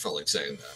felt like saying that.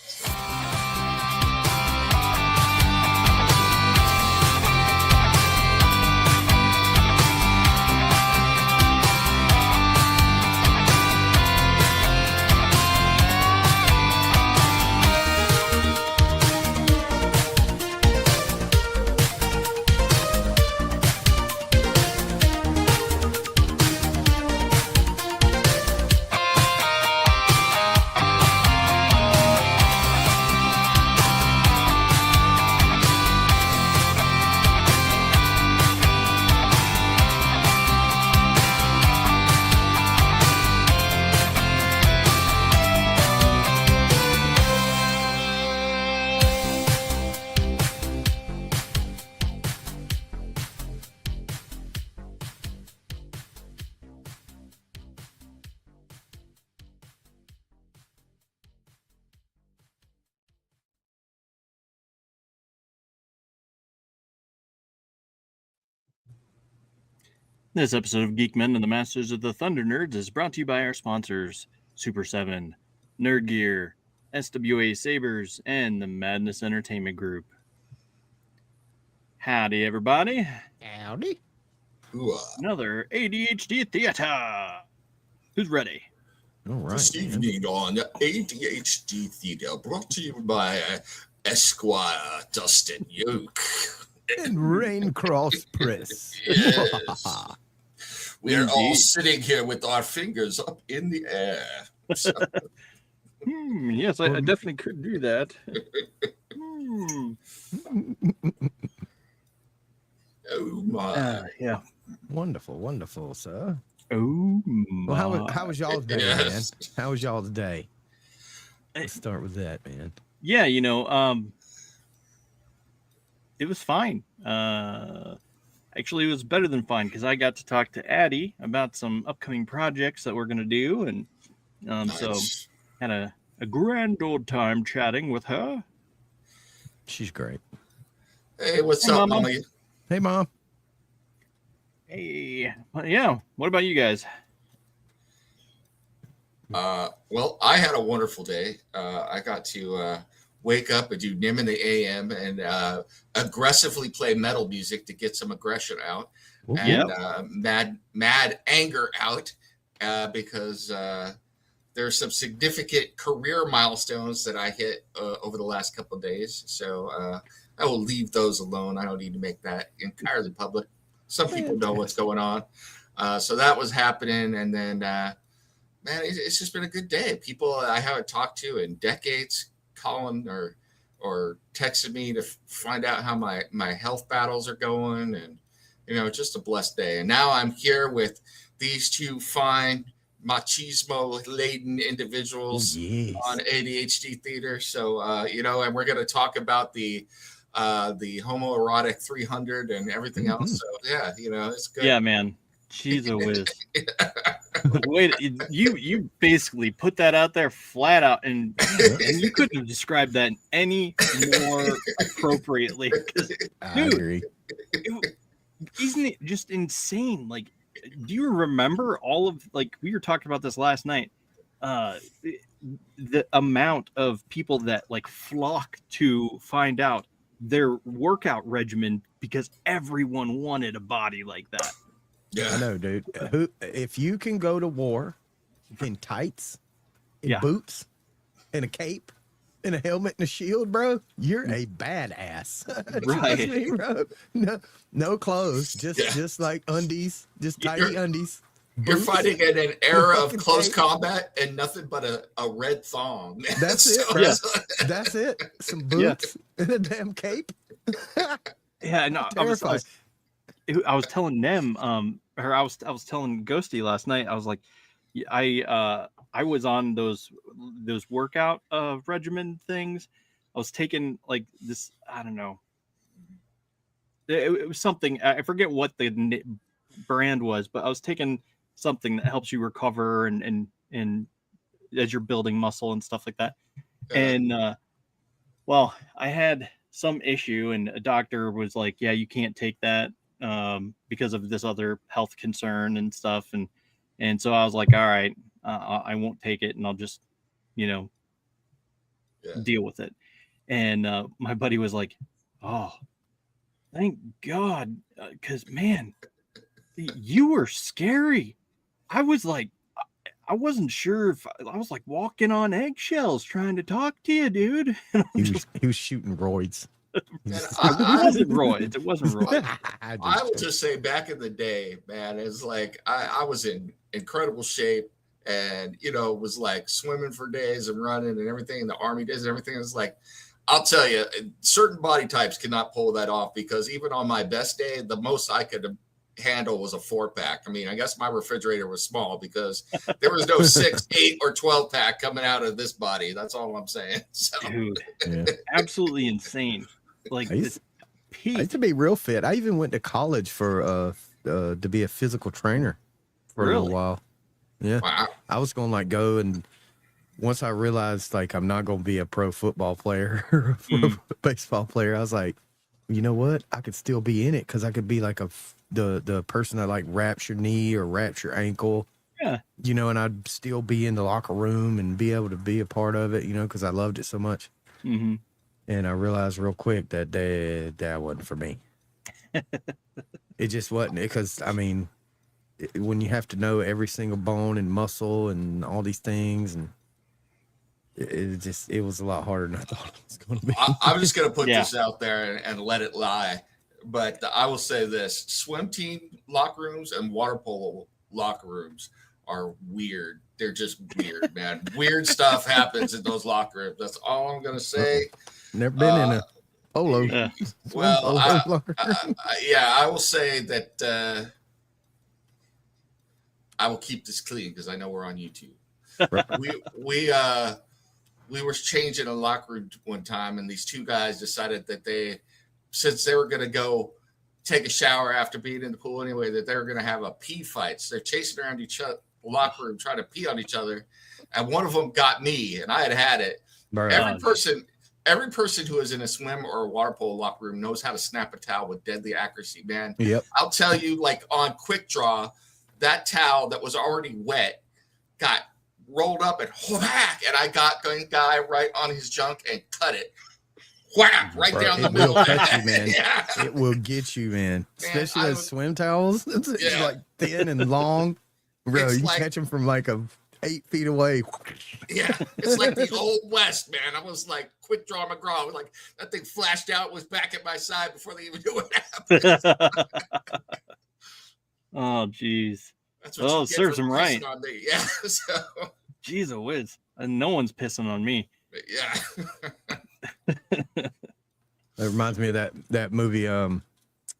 This episode of Geek-men and the Masters of the Thunder Nerds is brought to you by our sponsors, Super 7, Nerd Gear, SWA Sabers, and the Madness Entertainment Group. Howdy, everybody. Howdy. Another ADHD Theater. Who's ready? All right. This evening on ADHD Theater, brought to you by Esquire Dustin Yoke. And Raincross Press. Yes. We're all sitting here with our fingers up in the air. So. Yes, I definitely could do that. Oh my! Yeah. Wonderful, sir. Oh my! Well, how was y'all's day, Yes. man? How was y'all's day? Let's start with that, man. Yeah, it was fine. Actually, it was better than fine because I got to talk to Addie about some upcoming projects that we're going to do. And Nice. so had a grand old time chatting with her. She's great. Hey, what's Hey, up, Mama? Mama? Hey, Mom. Hey, yeah. What about you guys? Well, I had a wonderful day. I got to wake up and do NIM in the AM and aggressively play metal music to get some aggression out and mad anger out because there's some significant career milestones that I hit over the last couple of days. So I will leave those alone. I don't need to make that entirely public. Some people know what's going on. So that was happening. And then, man, it's just been a good day. People I haven't talked to in decades calling or texting me to find out how my health battles are going. And, just a blessed day. And now I'm here with these two fine machismo-laden individuals on ADHD Theater. So, and we're going to talk about the homoerotic 300 and everything else. So, yeah, it's good. Yeah, man. She's a whiz. Wait, you basically put that out there flat out, and you couldn't have described that any more appropriately. I agree. Isn't it just insane? Like, do you remember all of, like, we were talking about this last night, the amount of people that like flock to find out their workout regimen because everyone wanted a body like that. Yeah, I know, dude. If you can go to war in tights, in boots, in a cape, in a helmet and a shield, bro, you're a badass. Right. Trust me, bro. No clothes, just like undies, just tidy undies. You're boots, fighting in an era of close cape. combat and nothing but a red thong. That's it, bro. That's it. Some boots and a damn cape. Yeah, no, I was telling them, I was telling Ghosty last night. I was like, I was on those workout regimen things. I was taking like this. I don't know. It was something. I forget what the brand was, but I was taking something that helps you recover and as you're building muscle and stuff like that. And well, I had some issue, and a doctor was like, "Yeah, you can't take that." Because of this other health concern and stuff. And so I was like, all right, I won't take it. And I'll just, deal with it. And my buddy was like, "Oh, thank God, because man, you were scary." I was like, I wasn't sure if I was like walking on eggshells trying to talk to you, dude. And He was shooting roids. It wasn't roids. It wasn't roids. I will just say, back in the day, man, it's like I was in incredible shape, and was like swimming for days and running and everything, in the Army days and everything. It's like, I'll tell you, certain body types cannot pull that off, because even on my best day, the most I could handle was a 4-pack. I mean, I guess my refrigerator was small, because there was no 6, 8, or 12-pack coming out of this body. That's all I'm saying. So. Dude, absolutely insane. Like, I used to be real fit. I even went to college for to be a physical trainer for a little while. Yeah. Wow. I was going to like go, and once I realized like I'm not going to be a pro football player or a pro baseball player, I was like, you know what? I could still be in it, because I could be like the person that like wraps your knee or wraps your ankle. Yeah. And I'd still be in the locker room and be able to be a part of it, because I loved it so much. Mm-hmm. And I realized real quick that that wasn't for me. It just wasn't. Because, I mean, when you have to know every single bone and muscle and all these things, and it was a lot harder than I thought it was going to be. I'm just going to put this out there and let it lie. But I will say this: swim team locker rooms and water polo locker rooms are weird. They're just weird, man. Weird stuff happens in those locker rooms. That's all I'm going to say. Never been in a polo. Well, I will say that I will keep this clean, because I know we're on YouTube. We were changing a locker room one time, and these two guys decided that since they were going to go take a shower after being in the pool anyway, that they were going to have a pee fight. So they're chasing around each other, the locker room, trying to pee on each other. And one of them got me, and I had it. Every person who is in a swim or a water polo locker room knows how to snap a towel with deadly accuracy, man. Yep. I'll tell you, like on quick draw, that towel that was already wet got rolled up and whack, and I got the guy right on his junk and cut it. Wham! Right down the middle. It will cut you, man. It will get you, man. Especially those swim towels. It's like thin and long. Bro, you catch them from like 8 feet away. Yeah, it's like the old West, man. I was like quick draw McGraw. Like that thing flashed out, was back at my side before they even knew what happened. Oh, geez. That's what it serves him right. On me. Yeah. So. Jeez, a whiz. And no one's pissing on me. Yeah. That reminds me of that movie.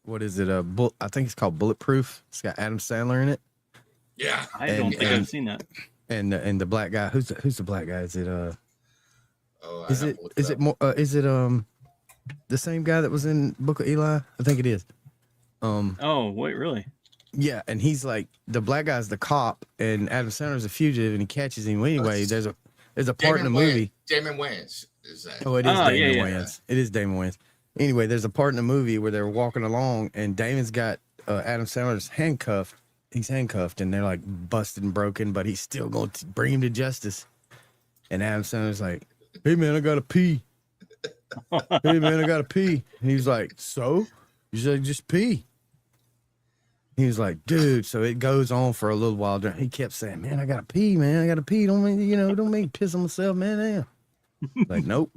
What is it? I think it's called Bulletproof. It's got Adam Sandler in it. Yeah. I don't think I've seen that. And the black guy. Who's the black guy? Is it is it the same guy that was in Book of Eli? I think it is. Oh, wait, really? Yeah, and he's like, the black guy's the cop, and Adam Sandler's a fugitive, and he catches him anyway. There's a part in the movie. Damon Wayans is that? Oh, it is Damon Wayans. It is Damon Wayans. Anyway, there's a part in the movie where they're walking along, and Damon's got Adam Sandler's handcuffed. He's handcuffed, and they're like busted and broken, but he's still going to bring him to justice. And Adam Sandler's like, "Hey man, I gotta pee. Hey man, I gotta pee." And he's like, "So?" He's like, "Just pee." He was like, "Dude." So it goes on for a little while. He kept saying, "Man, I gotta pee, man. I gotta pee. Don't make me piss on myself, man." Damn. Like, nope.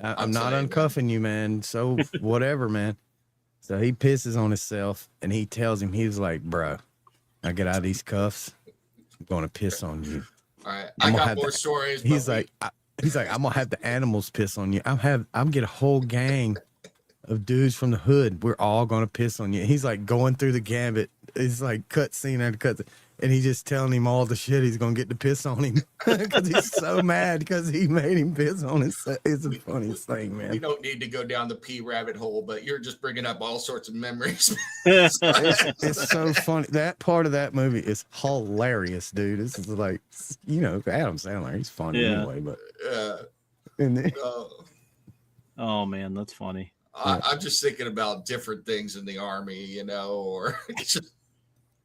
I'm not uncuffing you, man. So whatever, man. So he pisses on himself, and he tells him, he was like, "Bro, I get out of these cuffs. I'm gonna piss on you." All right, I got more stories. He's like, "I'm gonna have the animals piss on you. I'm get a whole gang of dudes from the hood. We're all gonna piss on you." He's like going through the gambit. It's like cut scene after cut, and he's just telling him all the shit he's gonna get to piss on him because he's so mad because he made him piss on himself. It's the funniest thing, man. We don't need to go down the pee rabbit hole, but you're just bringing up all sorts of memories. It's so funny. That part of that movie is hilarious, dude. This is like, Adam Sandler. He's funny anyway, but oh man, that's funny. I'm just thinking about different things in the Army, or just,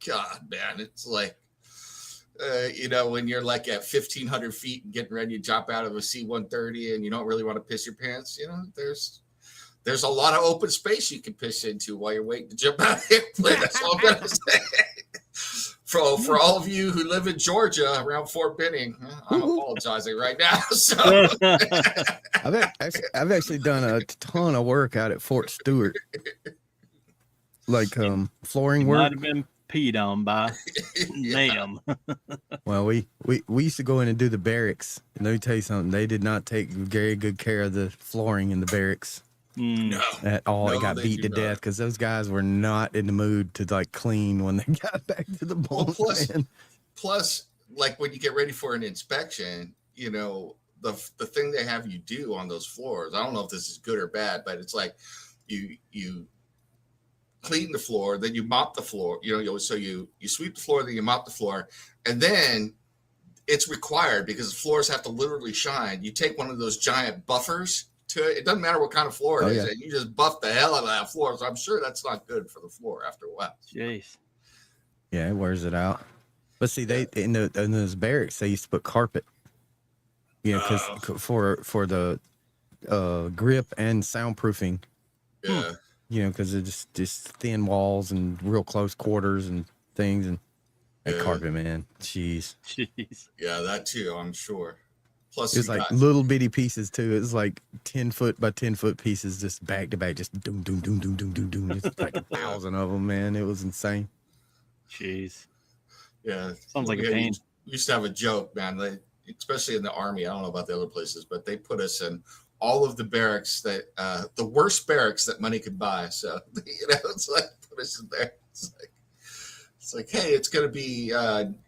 God, man, it's like, when you're like at 1,500 feet and getting ready to jump out of a C-130 and you don't really want to piss your pants, there's a lot of open space you can piss into while you're waiting to jump out of the airplane. That's all I'm going to say. For all of you who live in Georgia around Fort Benning, I'm apologizing right now. So I've actually done a ton of work out at Fort Stewart, like flooring work. Might have been peed on by them. Well, we used to go in and do the barracks. And let me tell you something. They did not take very good care of the flooring in the barracks. No, at all. No, it got beat to death because those guys were not in the mood to like clean when they got back to the bone. Plus, like when you get ready for an inspection, the thing they have you do on those floors. I don't know if this is good or bad, but it's like you clean the floor, then you mop the floor. So you sweep the floor, then you mop the floor, and then it's required because the floors have to literally shine. You take one of those giant buffers. It doesn't matter what kind of floor it is, and you just buff the hell out of that floor. So I'm sure that's not good for the floor after a while. Jeez. Yeah, it wears it out. But see, they in those barracks they used to put carpet. Because for the grip and soundproofing. Yeah. Because it's just thin walls and real close quarters and things, and that carpet, man, jeez. Yeah, that too, I'm sure. Plus, it's like little bitty pieces too. It's like 10 foot by 10 foot pieces, just back to back, just doom doom doom doom doom doom doom. Just like 1,000 of them, man. It was insane. Jeez. Yeah, sounds like a pain. We used to have a joke, man. Especially in the Army. I don't know about the other places, but they put us in all of the barracks that the worst barracks that money could buy. So it's like put us in there. It's like, hey, it's going to be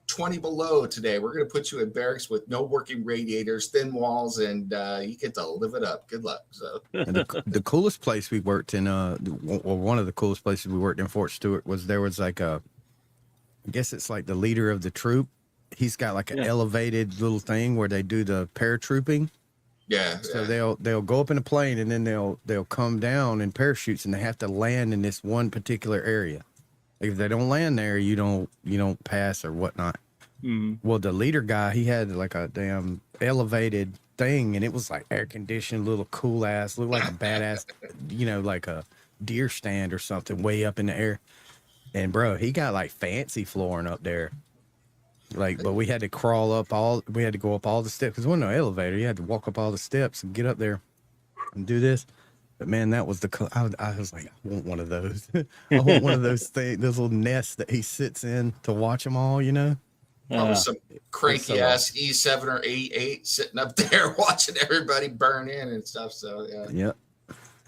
20 below today. We're going to put you in barracks with no working radiators, thin walls, and you get to live it up. Good luck. So and the coolest place we worked in, one of the coolest places we worked in Fort Stewart was like I guess it's like the leader of the troop. He's got like an elevated little thing where they do the paratrooping. Yeah. So they'll go up in a plane and then they'll come down in parachutes and they have to land in this one particular area. If they don't land there, you don't pass or whatnot. Mm-hmm. Well, the leader guy, he had like a damn elevated thing, and it was like air conditioned, little cool ass, looked like a badass, like a deer stand or something way up in the air. And bro, he got like fancy flooring up there. Like, but we had to go up all the steps because there wasn't no elevator. You had to walk up all the steps and get up there and do this. But man, that was I was like, I want one of those. I want one of those things, those little nests that he sits in to watch them all, Probably some cranky ass E7 or E8 sitting up there watching everybody burn in and stuff. So yeah.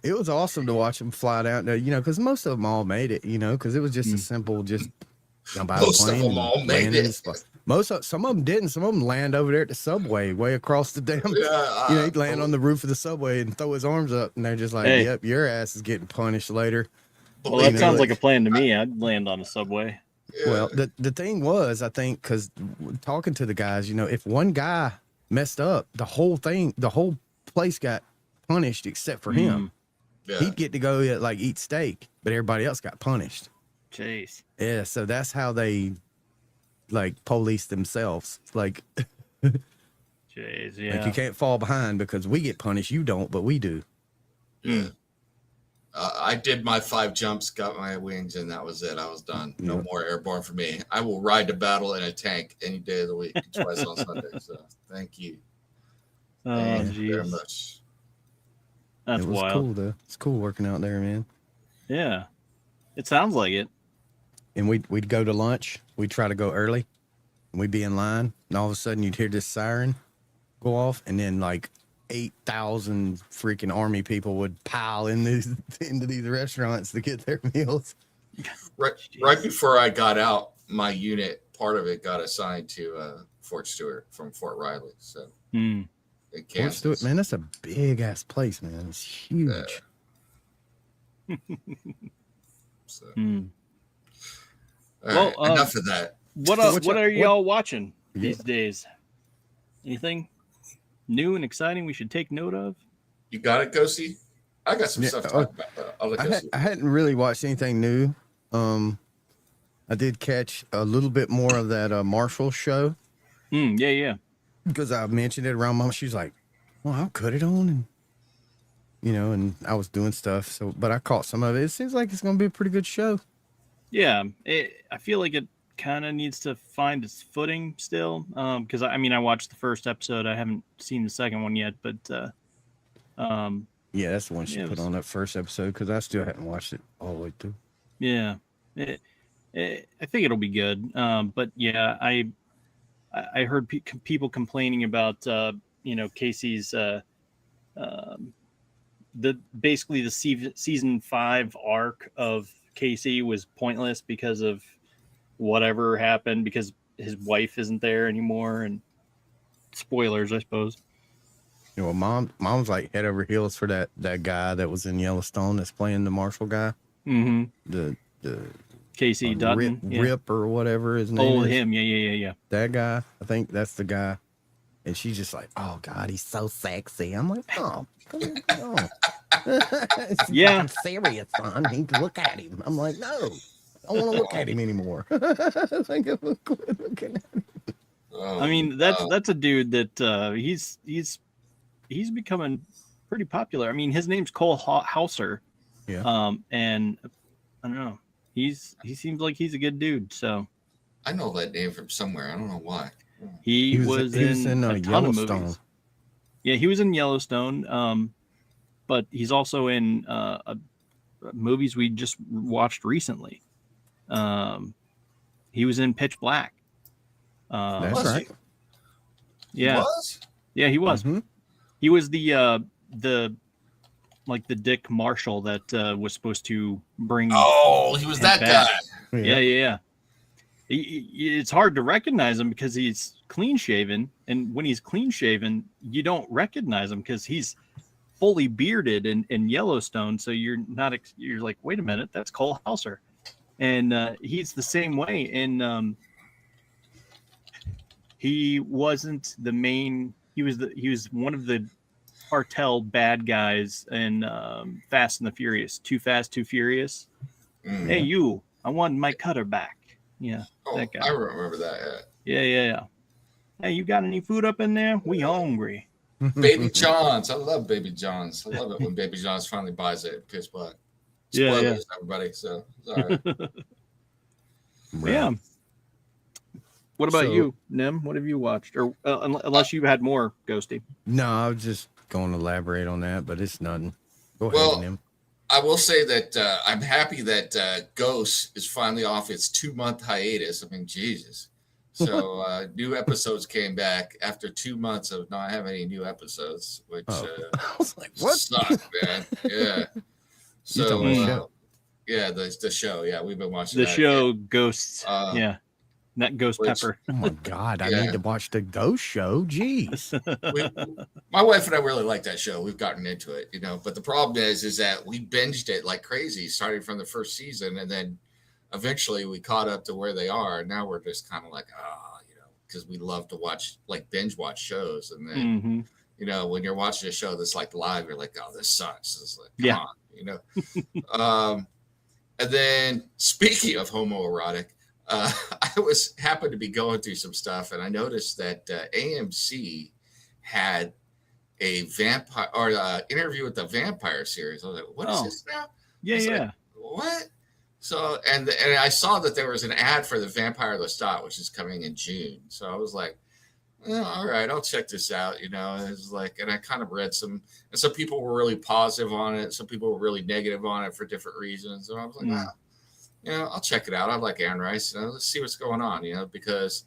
It was awesome to watch them fly down there, because most of them all made it, because it was just a simple, just jump out of the plane. Most of them all made it. Some of them didn't. Some of them land over there at the subway, way across the damn. He'd land on the roof of the subway and throw his arms up, and they're just like, "Yep, your ass is getting punished later." Well, that sounds like a plan to me. I'd land on the subway. Yeah. Well, the thing was, I think, because talking to the guys, if one guy messed up, the whole place got punished except for him. Yeah. He'd get to go eat steak, but everybody else got punished. Jeez. Yeah, so that's how they police themselves. Jeez, yeah. You can't fall behind because we get punished. You don't, but we do. Yeah. I did my 5 jumps, got my wings, and that was it. I was done. No more airborne for me. I will ride to battle in a tank any day of the week, twice on Sunday. So thank you. Thank you very much. That's wild. Cool though. It's cool working out there, man. Yeah, it sounds like it. And we'd go to lunch. We'd try to go early. And we'd be in line, and all of a sudden you'd hear this siren go off, and then 8,000 freaking army people would pile into these restaurants to get their meals. Right before I got out, my unit, part of it got assigned to Fort Stewart from Fort Riley. So Fort Stewart, man, that's a big ass place, man. It's huge. So. Well, enough of that. What are y'all watching these days? Anything new and exciting we should take note of? You got it, Ghosty? I got some stuff to talk about. I hadn't really watched anything new. I did catch a little bit more of that Marshall show. Yeah. Because I mentioned it around Mom. She's like, well, I'll cut it on. And, and I was doing stuff. But I caught some of it. It seems like it's going to be a pretty good show. Yeah. I feel like it kind of needs to find its footing still. Because, I watched the first episode. I haven't seen the second one yet. But, yeah, that's the one she put on that first episode. Because I still haven't watched it all the way through. Yeah. I think it'll be good. But, yeah, I heard people complaining about Casey's basically the season 5 arc of Casey was pointless because of whatever happened, because his wife isn't there anymore, and spoilers, I suppose. Mom's like head over heels for that guy that was in Yellowstone that's playing the Marshall guy. Mm-hmm. The Casey Dutton, Rip or whatever his name is. Him, yeah. That guy, I think that's the guy. And she's just like, oh God, he's so sexy. I'm like, oh, come on. Yeah, I'm serious, son. Need to look at him. I'm like, no, I don't want to look at him anymore. I think I'm quit looking at him. That's a dude that he's becoming pretty popular. His name's Cole Hauser. Yeah. And I don't know. He seems like he's a good dude. So I know that name from somewhere. I don't know why. He was in a ton of movies. Yeah, he was in Yellowstone. But he's also in movies we just watched recently. He was in Pitch Black. That's right. Yeah. He was? Yeah, he was. Mm-hmm. He was the Dick Marshall that was supposed to bring. Oh, he was that back. guy. Yeah. It's hard to recognize him because he's clean shaven, and when he's clean shaven, you don't recognize him because he's fully bearded in Yellowstone. So you're like, wait a minute, that's Cole Hauser, and he's the same way. And he wasn't the main. He was one of the cartel bad guys in Fast and the Furious. Too Fast, Too Furious. Mm-hmm. Hey, you! I want my cutter back. Yeah, that guy. I remember that. Yeah. Hey, you got any food up in there? We hungry. Baby John's. I love Baby John's. I love it when Baby John's finally buys it. Pitch Black. Spoilers, everybody. So it's all right. Yeah. What about you, Nim? What have you watched? Or unless you had more, Ghosty. No, I was just going to elaborate on that, but it's nothing. Go ahead, Nim. I will say that I'm happy that Ghost is finally off its 2-month hiatus. Jesus. So new episodes came back after 2 months of not having any new episodes, which I was like, what? Sucked, man. Yeah. So yeah, the show. Yeah, we've been watching the show Ghosts. Yeah. Not Ghost Pepper. Oh my God, I need to watch the Ghost show. Jeez. My wife and I really like that show. We've gotten into it, but the problem is that we binged it like crazy, starting from the first season, and then eventually we caught up to where they are. And now we're just kind of like, because we love to watch, like binge watch shows. And then, when you're watching a show that's like live, you're like, oh, this sucks. It's like, come on, And then speaking of homoerotic, I happened to be going through some stuff, and I noticed that AMC had a vampire or interview with the vampire series. I was like, what is this now? Yeah. Like, what? So, and I saw that there was an ad for the Vampire Lestat, which is coming in June. So I was like, all right, I'll check this out. It's like, and I kind of read some people were really positive on it. Some people were really negative on it for different reasons. And I was like, I'll check it out. I like Anne Rice. Let's see what's going on, because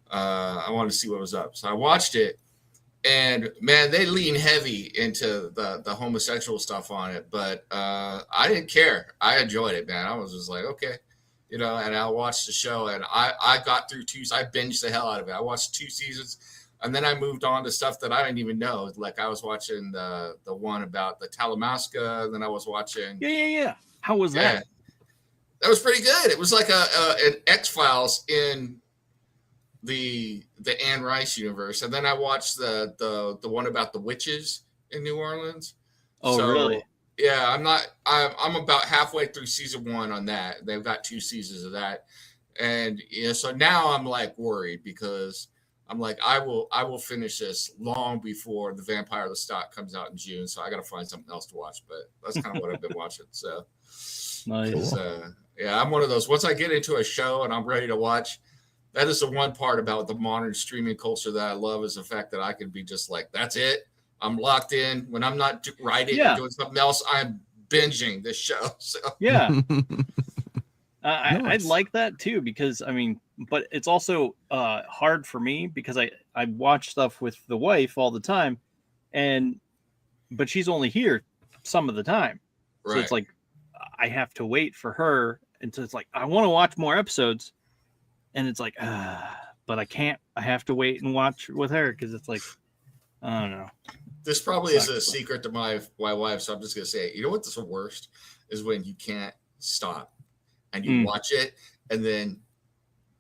I wanted to see what was up. So I watched it, and man, they lean heavy into the homosexual stuff on it. But I didn't care. I enjoyed it, man. I was just like, okay, and I watched the show, and I got through I binged the hell out of it. I watched 2 seasons, and then I moved on to stuff that I didn't even know. Like I was watching the one about the Talamasca, and then I was watching. Yeah. How was that? That was pretty good. It was like an X-Files in the Anne Rice universe, and then I watched the one about the witches in New Orleans. Oh, really? Yeah, I'm about halfway through season 1 on that. They've got 2 seasons of that. And yeah, so now I'm like worried because I'm like, I will finish this long before the Vampire the Stock comes out in June. So I got to find something else to watch. But that's kind of what I've been watching. So Nice. Yeah, I'm one of those. Once I get into a show and I'm ready to watch, that is the one part about the modern streaming culture that I love is the fact that I can be just like, that's it. I'm locked in. When I'm not writing or doing something else, I'm binging this show. So yeah. I like that too, because I mean, but it's also hard for me because I watch stuff with the wife all the time, but she's only here some of the time, so it's like I have to wait for her, and so it's like I want to watch more episodes, and it's like but I can't. I have to wait and watch with her because it's like I don't know. This probably is a secret to my wife, so I'm just gonna say it. You know what's the worst is when you can't stop. And you watch it, and then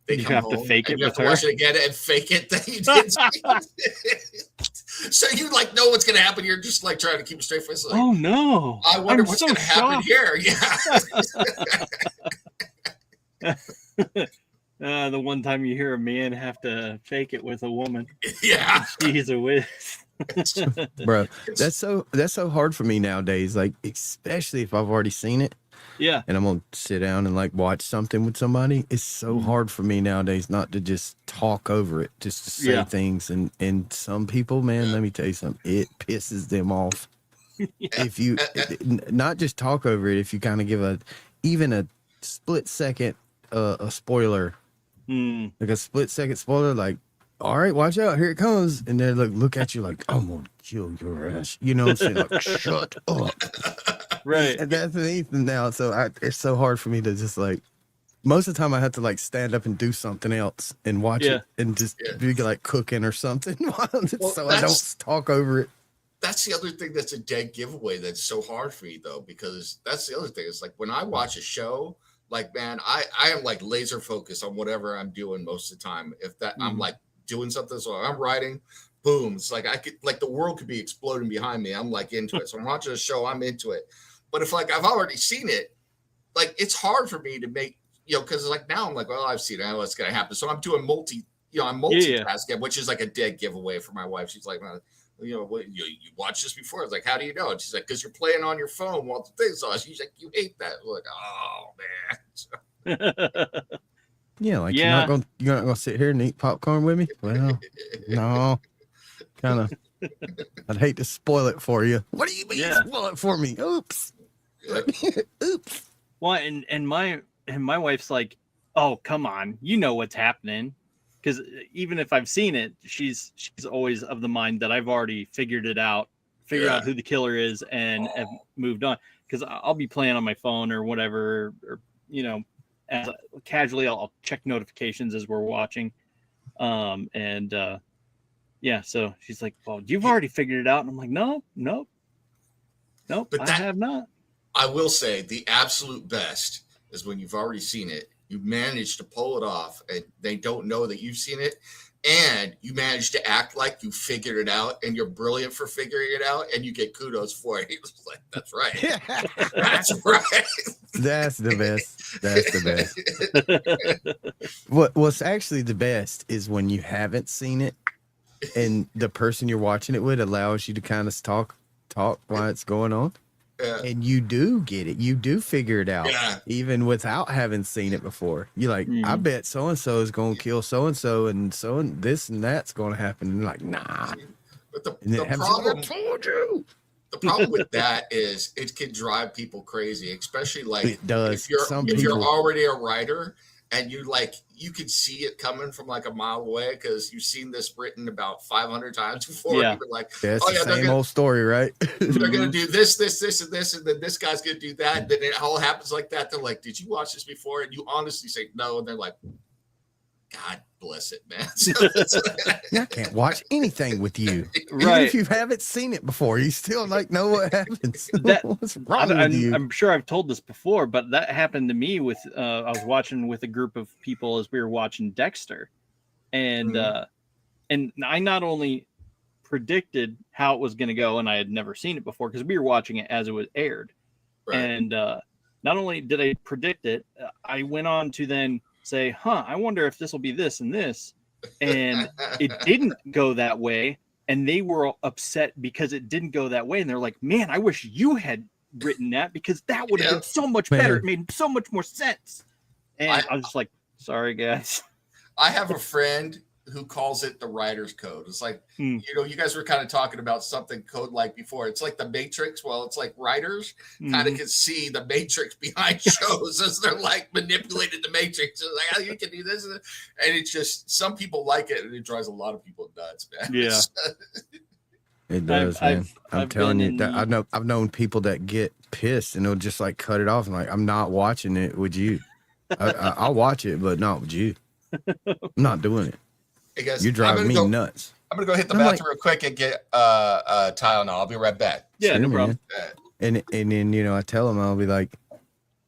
you have to fake it. You have to watch it again and fake it that you did. So you like know what's going to happen. You're just like trying to keep a straight face. Like, oh no! I wonder what's going to happen here. Yeah. The one time you hear a man have to fake it with a woman. Yeah. She's a whiz. Bro, that's so hard for me nowadays. Like especially if I've already seen it. Yeah. And I'm going to sit down and like watch something with somebody. It's so hard for me nowadays not to just talk over it, just to say things. And some people, man, let me tell you something. It pisses them off. If you not just talk over it, if you kind of give even a split second, a spoiler, like a split second spoiler, like, all right, watch out, here it comes. And they're like, look at you like, I'm going to kill your ass. You know what I'm saying? Like, shut up. Right. And that's Ethan now. So it's so hard for me to just like, most of the time I have to like stand up and do something else and watch it and just be like cooking or something. So I don't talk over it. That's the other thing that's a dead giveaway that's so hard for me though, because that's the other thing. It's like when I watch a show, like, man, I am like laser focused on whatever I'm doing most of the time. If that I'm like doing something, so I'm writing, boom. It's like I could like the world could be exploding behind me. I'm like into it. So I'm watching a show, I'm into it. But if like I've already seen it, like it's hard for me to make, because like now I'm like, well, I've seen it. I know what's gonna happen. So I'm doing I'm multitasking, which is like a dead giveaway for my wife. She's like, well, you watched this before. I was like, how do you know? And she's like, because you're playing on your phone while the thing's on. She's like, you hate that. I'm like, oh man. Yeah, like you're not gonna sit here and eat popcorn with me. Well, no, kind of. I'd hate to spoil it for you. What do you mean spoil it for me? Oops. Oops. Well, and my wife's like, oh, come on, you know what's happening, because even if I've seen it, she's always of the mind that I've already figured out who the killer is and have moved on. Because I'll be playing on my phone or whatever, or as casually I'll check notifications as we're watching, so she's like, well, you've already figured it out. And I'm like, nope, but I have not. I will say the absolute best is when you've already seen it, you manage to pull it off and they don't know that you've seen it. And you manage to act like you figured it out and you're brilliant for figuring it out and you get kudos for it. It's like, that's right. That's right. That's the best. That's the best. What's actually the best is when you haven't seen it and the person you're watching it with allows you to kind of talk while it's going on. Yeah. And you do get it. You do figure it out, even without having seen it before. You're like, I bet so-and-so is going to kill so-and-so and this and that's going to happen. And you're like, nah. But the problem, I told you. The problem with that is it can drive people crazy, especially like it does. if you're already a writer and you can see it coming from like a mile away because you've seen this written about 500 times before. Yeah. And you're like, it's the same old story, right? They're going to do this, and this, and then this guy's going to do that. And then it all happens like that. They're like, did you watch this before? And you honestly say no. And they're like, God bless it, man. I can't watch anything with you. Right. Even if you haven't seen it before, you still know what happens. What's wrong with you? I'm sure I've told this before, but that happened to me with I was watching with a group of people as we were watching Dexter. And and I not only predicted how it was going to go, and I had never seen it before because we were watching it as it was aired. Right. And not only did I predict it, I went on to then say, I wonder if this will be this and this. And it didn't go that way. And they were upset because it didn't go that way. And they're like, man, I wish you had written that because that would have been so much better. It made so much more sense. And I was just like, sorry, guys. I have a friend who calls it the writer's code. It's like, you guys were kind of talking about something code-like before. It's like the Matrix. Well, it's like writers kind of can see the Matrix behind shows as they're like manipulating the Matrix. It's like, oh, you can do this. And it's just, some people like it, and it drives a lot of people nuts, man. Yeah. It does, man. I'm telling you, that I've known people that get pissed and they'll just like cut it off and like, I'm not watching it with you. I'll watch it, but not with you. I'm not doing it. Hey guys, you're driving me nuts. I'm gonna go hit the bathroom real quick and get Tylenol. I'll be right back. Yeah, no problem. And then I tell them, I'll be like,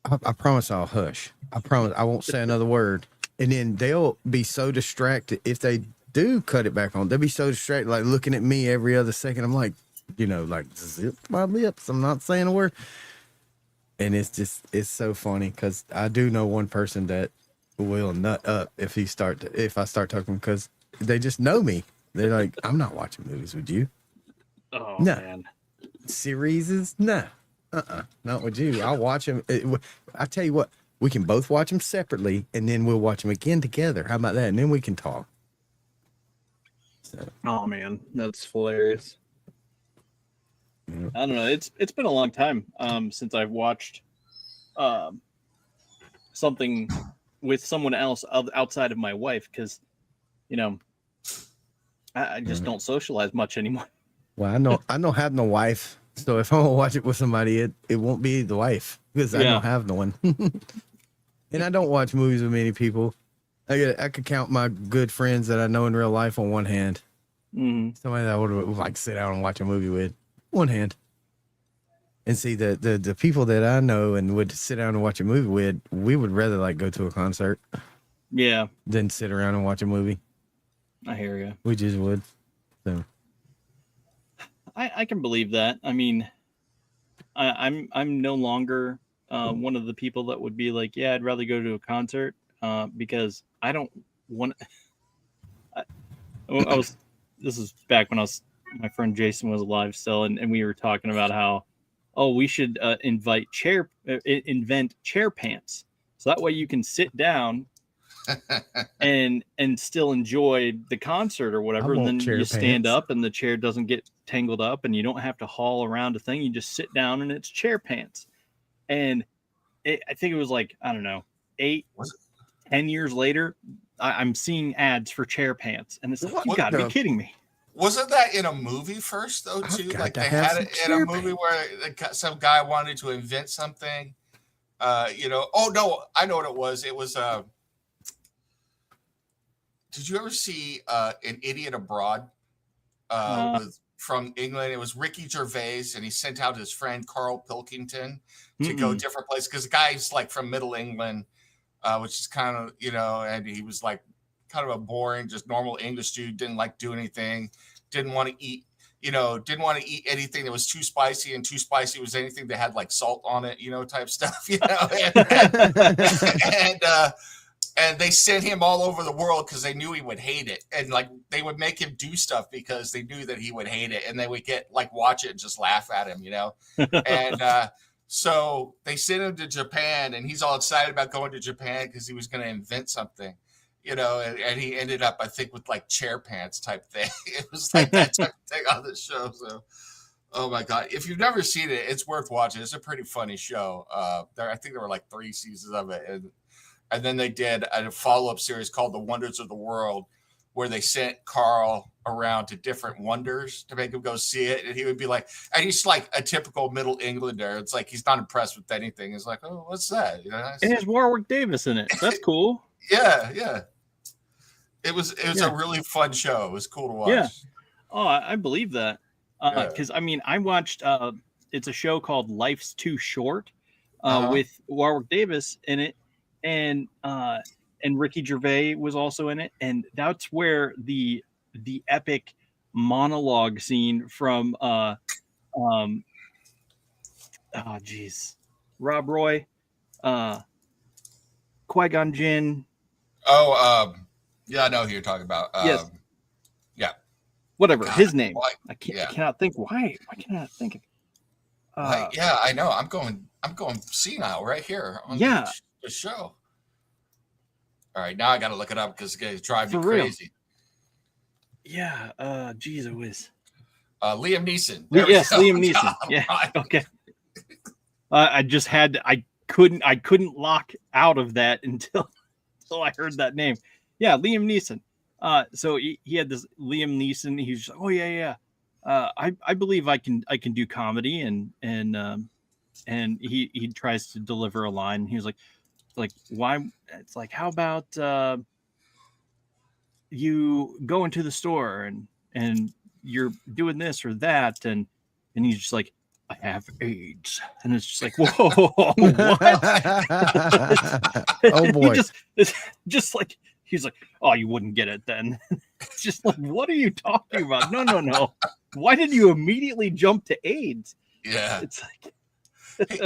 I promise I'll hush. I promise I won't say another word. And then they'll be so distracted if they do cut it back on. They'll be so distracted, like looking at me every other second. I'm like, like zip my lips. I'm not saying a word. And it's so funny because I do know one person that will nut up if I start talking because they just know me. They're like, I'm not watching movies with you. Oh, no. Man. Series? No. Not with you. I'll watch them. I tell you what, we can both watch them separately and then we'll watch them again together. How about that? And then we can talk. So. Oh, man. That's hilarious. Yeah. I don't know. It's been a long time since I've watched something with someone else outside of my wife because, I just don't socialize much anymore. Well, I don't have no wife, so if I'm gonna watch it with somebody, it won't be the wife because I don't have no one. And I don't watch movies with many people. I could count my good friends that I know in real life on one hand. Mm-hmm. Somebody that I would like sit down and watch a movie with, one hand. And see the people that I know and would sit down and watch a movie with, we would rather like go to a concert, than sit around and watch a movie. I hear you. We just would. So I can believe that. I mean, I'm no longer one of the people that would be like, I'd rather go to a concert because I don't want. This is back when my friend Jason was alive still, and we were talking about how, we should invent chair pants, so that way you can sit down and still enjoy the concert or whatever, and then you stand up and the chair doesn't get tangled up and you don't have to haul around a thing. You just sit down and it's chair pants. And I think it was like, I don't know, 10 years later, I'm seeing ads for chair pants, and it's like, you gotta be kidding me. Wasn't that in a movie first though too? Like they had it in a movie where some guy wanted to invent something. Oh no, I know what it was. It was did you ever see An Idiot Abroad from England? It was Ricky Gervais, and he sent out his friend Carl Pilkington to go different places because the guy's like from Middle England, which is kind of, and he was like kind of a boring, just normal English dude, didn't like do anything, didn't want to eat anything that was too spicy, and too spicy was anything that had like salt on it, type stuff, and they sent him all over the world because they knew he would hate it. And like they would make him do stuff because they knew that he would hate it. And they would watch it and just laugh at him, And so they sent him to Japan, and he's all excited about going to Japan because he was going to invent something, and he ended up, I think, with like chair pants type thing. It was like that type of thing on the show. So, oh my God. If you've never seen it, it's worth watching. It's a pretty funny show. I think there were like 3 seasons of it. And then they did a follow-up series called The Wonders of the World, where they sent Carl around to different wonders to make him go see it. And he would be like, and he's like a typical Middle Englander. It's like he's not impressed with anything. He's like, oh, what's that? It has Warwick Davis in it. That's cool. Yeah. It was a really fun show. It was cool to watch. Yeah. Oh, I believe that. Because I mean, I watched it's a show called Life's Too Short with Warwick Davis in it. And Ricky Gervais was also in it, and that's where the epic monologue scene from oh geez, Rob Roy, Qui-Gon Jinn. Oh, yeah, I know who you're talking about. Yes. Yeah. Whatever God, his name. why- I can't. yeah. I cannot think. Why can I not think of? Yeah, I know. I'm going senile right here on Yeah. the show. All right, now I got to look it up because it's going to drive me For real. crazy. Yeah. Geez, it was. Liam Neeson. Yes, There we go. Liam Neeson. Oh, Yeah. God. Okay. I just had. I couldn't lock out of that until I heard that name. Yeah, Liam Neeson. So he had this Liam Neeson. He's just, oh yeah. I believe I can do comedy, and he tries to deliver a line. He was like why? It's like, how about you go into the store and you're doing this or that, and he's just like, I have AIDS, and it's just like, whoa, what? Oh boy. It's just like, he's like, oh, you wouldn't get it then. It's just like, what are you talking about? No. Why did you immediately jump to AIDS? Yeah. It's like, Hey,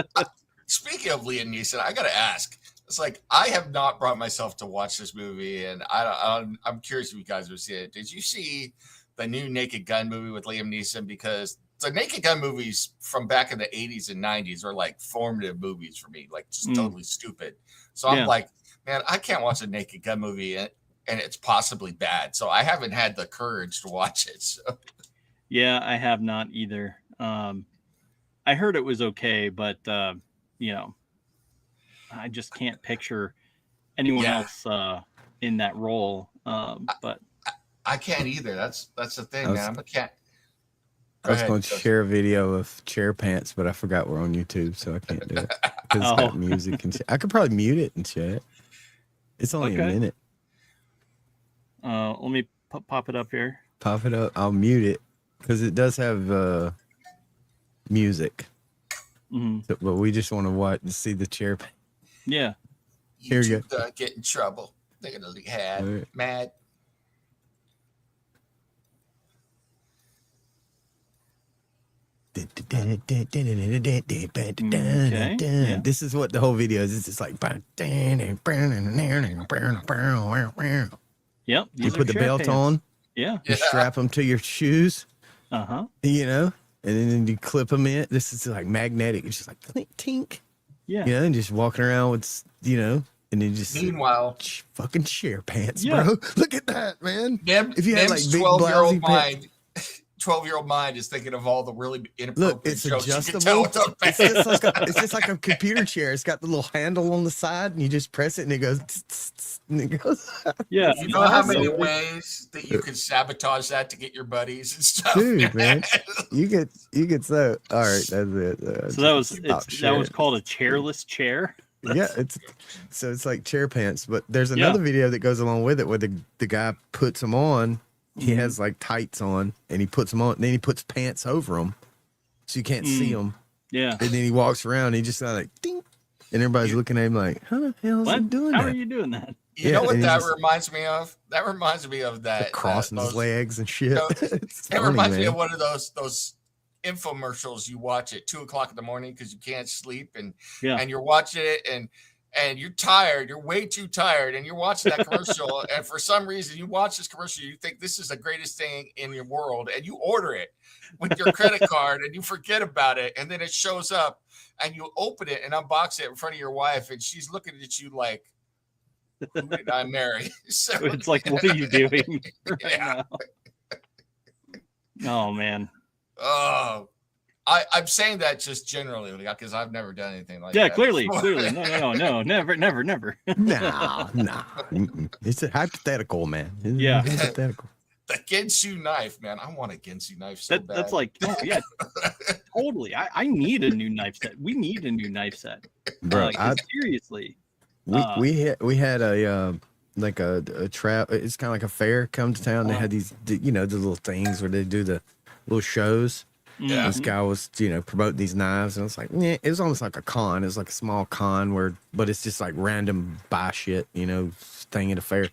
speaking of Liam Neeson, I got to ask. It's like, I have not brought myself to watch this movie, and I'm curious if you guys have seen it. Did you see the new Naked Gun movie with Liam Neeson? Because the Naked Gun movies from back in the 80s and 90s are like formative movies for me, like just totally stupid. So I'm like, man, I can't watch a Naked Gun movie and it's possibly bad. So I haven't had the courage to watch it. So. Yeah, I have not either. I heard it was okay, but I just can't picture anyone else in that role. But I can't either. That's the thing, man. I can't. I was going to share a video of chair pants, but I forgot we're on YouTube, so I can't do it because it's got music and shit. I could probably mute it and shit. It's only a minute. Let me pop it up here. Pop it up. I'll mute it because it does have music. Mm-hmm. So, but we just want to watch and see the chair. Yeah. Here you go. Get in trouble. They're gonna get mad. Okay. This is what the whole video is. It's just like, yep. You put the belt on. Yeah. You strap them to your shoes. You know, and then you clip them in. This is like magnetic. It's just like tink, tink. Yeah. You know, and just walking around with, and then just meanwhile, fucking sheer pants, bro. Look at that, man. If you had like big 12-year-old mind. 12-year-old mind is thinking of all the really inappropriate it's jokes adjustable. You can tell it's just like a computer chair. It's got the little handle on the side, and you just press it, and it goes. Tss, tss, tss, and it goes. Yeah, you know how many ways that you could sabotage that to get your buddies and stuff, dude, man. You get so. All right, that's it. So that was called a chairless chair. Yeah, it's like chair pants, but there's another video that goes along with it where the guy puts them on. He has like tights on, and he puts them on. And then he puts pants over them, so you can't see them. Yeah. And then he walks around. And he just like ding, and everybody's looking at him like, "How the hell is he doing that? How are you doing that?" You know what that reminds me of? That reminds me of that crossing his legs and shit. It reminds me of one of those infomercials you watch at 2:00 in the morning because you can't sleep, and you're watching it and you're tired, you're way too tired, and you're watching that commercial, and for some reason you watch this commercial, you think this is the greatest thing in your world, and you order it with your credit card, and you forget about it, and then it shows up, and you open it and unbox it in front of your wife, and she's looking at you like, who did I marry? So it's like, what are you doing right now? Oh, man. Oh, I'm saying that just generally because I've never done anything like that. Yeah, clearly. No, never. Nah. It's a hypothetical, man. It's hypothetical. The Ginsu knife, man. I want a Ginsu knife so bad. That's like, oh yeah, totally. I need a new knife set. We need a new knife set, bro. Seriously. We had a trap. It's kind of like a fair come to town. They had these, the little things where they do the little shows. Yeah. This guy was, promoting these knives, and it's like, it was almost like a con. It was like a small con but it's just like random buy shit, thing at a fair.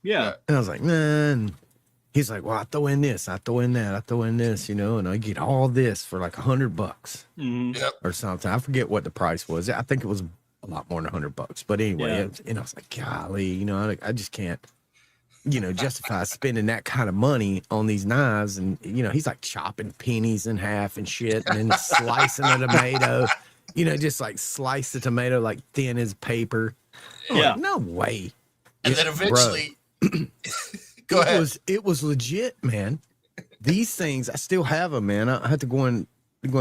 Yeah. And I was like, man, He's like, well, I throw in this, I throw in that, I throw in this, and I get all this for like $100 or something. I forget what the price was. I think it was a lot more than $100. But anyway, I was like, golly, I just can't, justify spending that kind of money on these knives. And, he's like chopping pennies in half and shit, and then slicing a tomato, just like slice the tomato like thin as paper. Yeah. Like, no way. And then eventually, go ahead. It was legit, man. These things, I still have them, man. I have to go in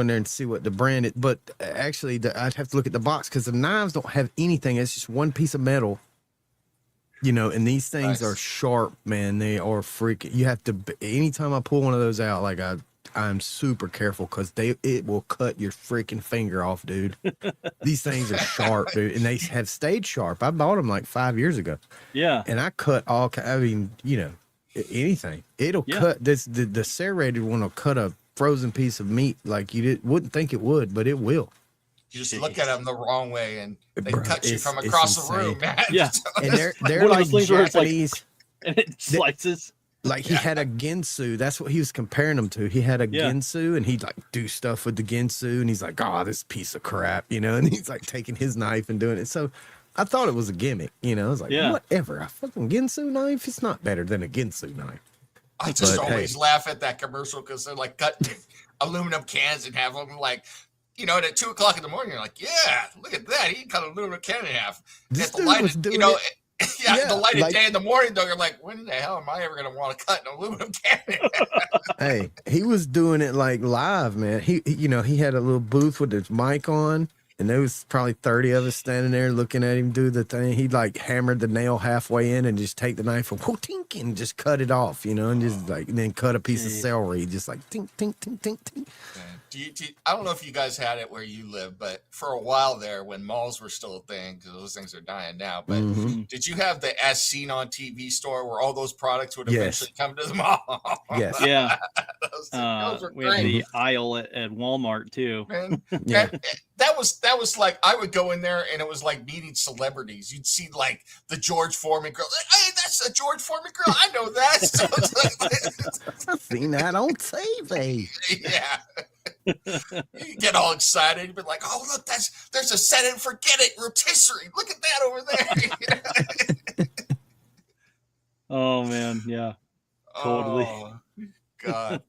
there and see what the brand is. But actually, I'd have to look at the box because the knives don't have anything. It's just one piece of metal, and these things are sharp, man. They are freaking. You have to, anytime I pull one of those out, like I'm super careful because it will cut your freaking finger off, dude. These things are sharp, dude, and they have stayed sharp. I bought them like 5 years ago. Yeah, and I cut all. I mean, anything. It'll cut this. The serrated one will cut a frozen piece of meat like you wouldn't think it would, but it will. You just look at them the wrong way, and they cut you from across the room, man. Yeah, and they're like Japanese, and it slices. Like he had a Ginsu. That's what he was comparing them to. He had a Ginsu, and he'd like do stuff with the Ginsu, and he's like, "Oh, this piece of crap," and he's like taking his knife and doing it. So I thought it was a gimmick, I was like, whatever. A fucking Ginsu knife, it's not better than a Ginsu knife. I just always laugh at that commercial because they're like cutting aluminum cans and have them like, and at 2 o'clock in the morning, you're like, yeah, look at that. He cut an aluminum can in half. This dude was doing it. The light of day in the morning, though, you're like, when the hell am I ever going to want to cut an aluminum can? Hey, he was doing it like live, man. He had a little booth with his mic on, and there was probably 30 of us standing there looking at him do the thing. He'd like hammered the nail halfway in and just take the knife and tink and just cut it off, and just like, and then cut a piece of celery, just like tink, tink, tink, tink, tink. I don't know if you guys had it where you live, but for a while there, when malls were still a thing, because those things are dying now. But did you have the As Seen on TV store where all those products would eventually come to the mall? Yes. Yeah. those were we had the aisle at Walmart too. Man, that was like, I would go in there and it was like meeting celebrities. You'd see like the George Foreman grill. Hey, that's a George Foreman grill. I know that. I've seen that on TV. Yeah. You get all excited. You'd be like, oh, look, there's a set and forget it rotisserie. Look at that over there. Oh, man. Yeah. Totally. Oh, God.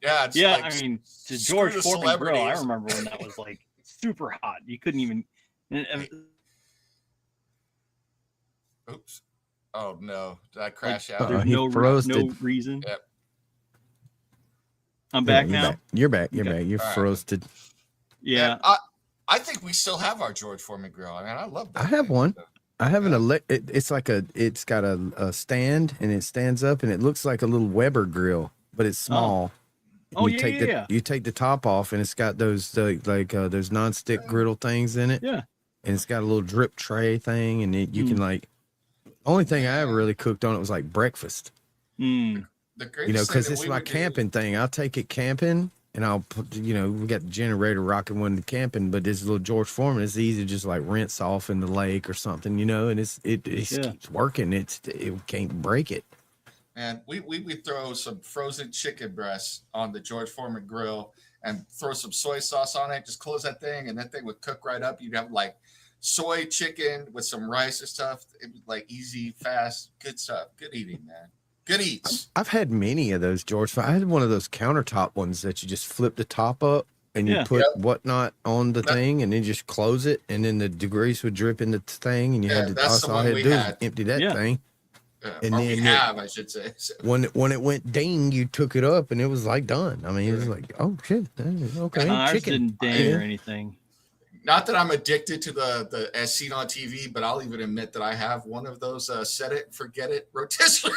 Yeah. It's like, I mean, the George Foreman grill, I remember when that was like super hot. You couldn't even. Oops. Oh, no. Did I crash out? There's no reason. Yep. I'm back now. You're back. You're back. You're frosted. Yeah. I think we still have our George Foreman grill. I mean, I love that. I have one. I have it's got a stand and it stands up and it looks like a little Weber grill, but it's small. You take the top off and it's got those those nonstick griddle things in it. Yeah. And it's got a little drip tray thing and you can like. Only thing I ever really cooked on it was like breakfast. Because it's my camping thing. I'll take it camping and I'll put, we got the generator rocking when the camping, but this little George Foreman, it's easy to just like rinse off in the lake or something, and it keeps working. It can't break it. And we throw some frozen chicken breasts on the George Foreman grill and throw some soy sauce on it. Just close that thing and that thing would cook right up. You'd have like soy chicken with some rice and stuff. It was like easy, fast, good stuff. Good eating, man. Good eats. I've had many of those, George. I had one of those countertop ones that you just flip the top up and you put whatnat on the thing and then just close it and then the grease would drip in the thing and you had to all I had to do is empty that thing. And then I should say. So. When it went ding, you took it up and it was like done. I mean, it was like, oh shit, okay. Ours didn't ding or anything. Not that I'm addicted to the As Seen on TV, but I'll even admit that I have one of those set it, forget it rotisseries.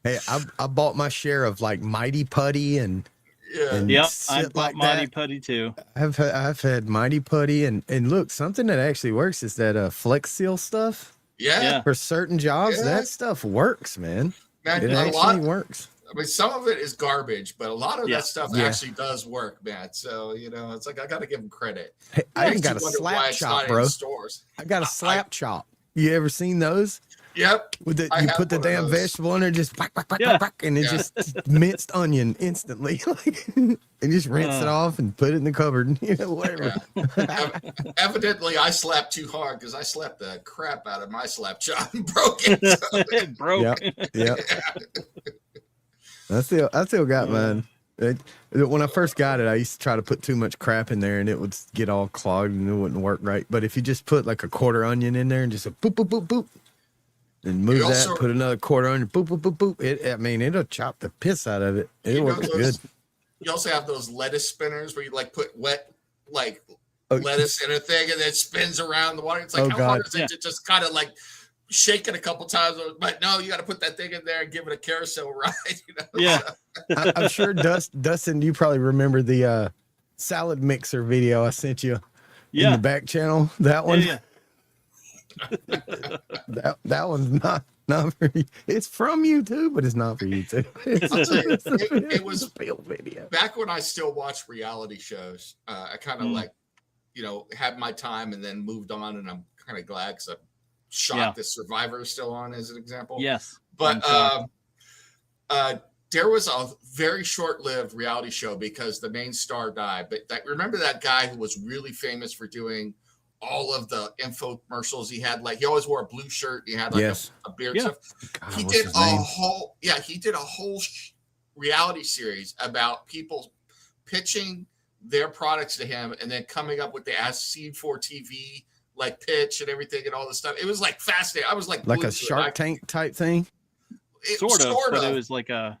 Hey, I bought my share of like Mighty Putty and I bought Mighty Putty too. I've had Mighty Putty and look, something that actually works is that Flex Seal stuff. Yeah. For certain jobs, that stuff works, man. It actually works. I mean, some of it is garbage, but a lot of that stuff actually does work, man. So, it's like I got to give them credit. Hey, I got a slap chop, bro. I got a slap chop. You ever seen those? Yep. With the, you put the damn vegetable in there, just whack, whack, whack, Yeah. whack, whack, and it just minced onion instantly. And just rinse it off and put it in the cupboard. You know, whatever. Yeah. Evidently, I slapped too hard because I slapped the crap out of my slap chop and broke it. So. It broke. Yep. I still got mine. When I first got it, I used to try to put too much crap in there and it would get all clogged and it wouldn't work right. But if you just put like a quarter onion in there and just a boop, boop, boop, boop, and move that, put another quarter onion, boop, boop, boop, boop. I mean, it'll chop the piss out of it. It works good. You also have those lettuce spinners where you like put wet, like lettuce in a thing and then it spins around the water. It's like, how hard is it to just kind of like shake it a couple times? But no, you got to put that thing in there and give it a carousel ride. You know? Yeah. I'm sure Dustin, you probably remember the salad mixer video I sent you in the back channel. That one. Yeah. that one's not for you. It's from YouTube, but it's not for YouTube. It was a fail video. Back when I still watched reality shows. I kind of like, had my time and then moved on, and I'm kind of glad because I'm shocked that Survivor is still on as an example. Yes, but there was a very short-lived reality show because the main star died. But remember that guy who was really famous for doing all of the infomercials? He had he always wore a blue shirt. He had like a beard stuff. God, he did a whole reality series about people pitching their products to him and then coming up with the Seed for TV pitch and everything and all this stuff. It was fascinating. I was like a Shark Tank type thing. Sort of, but it was like a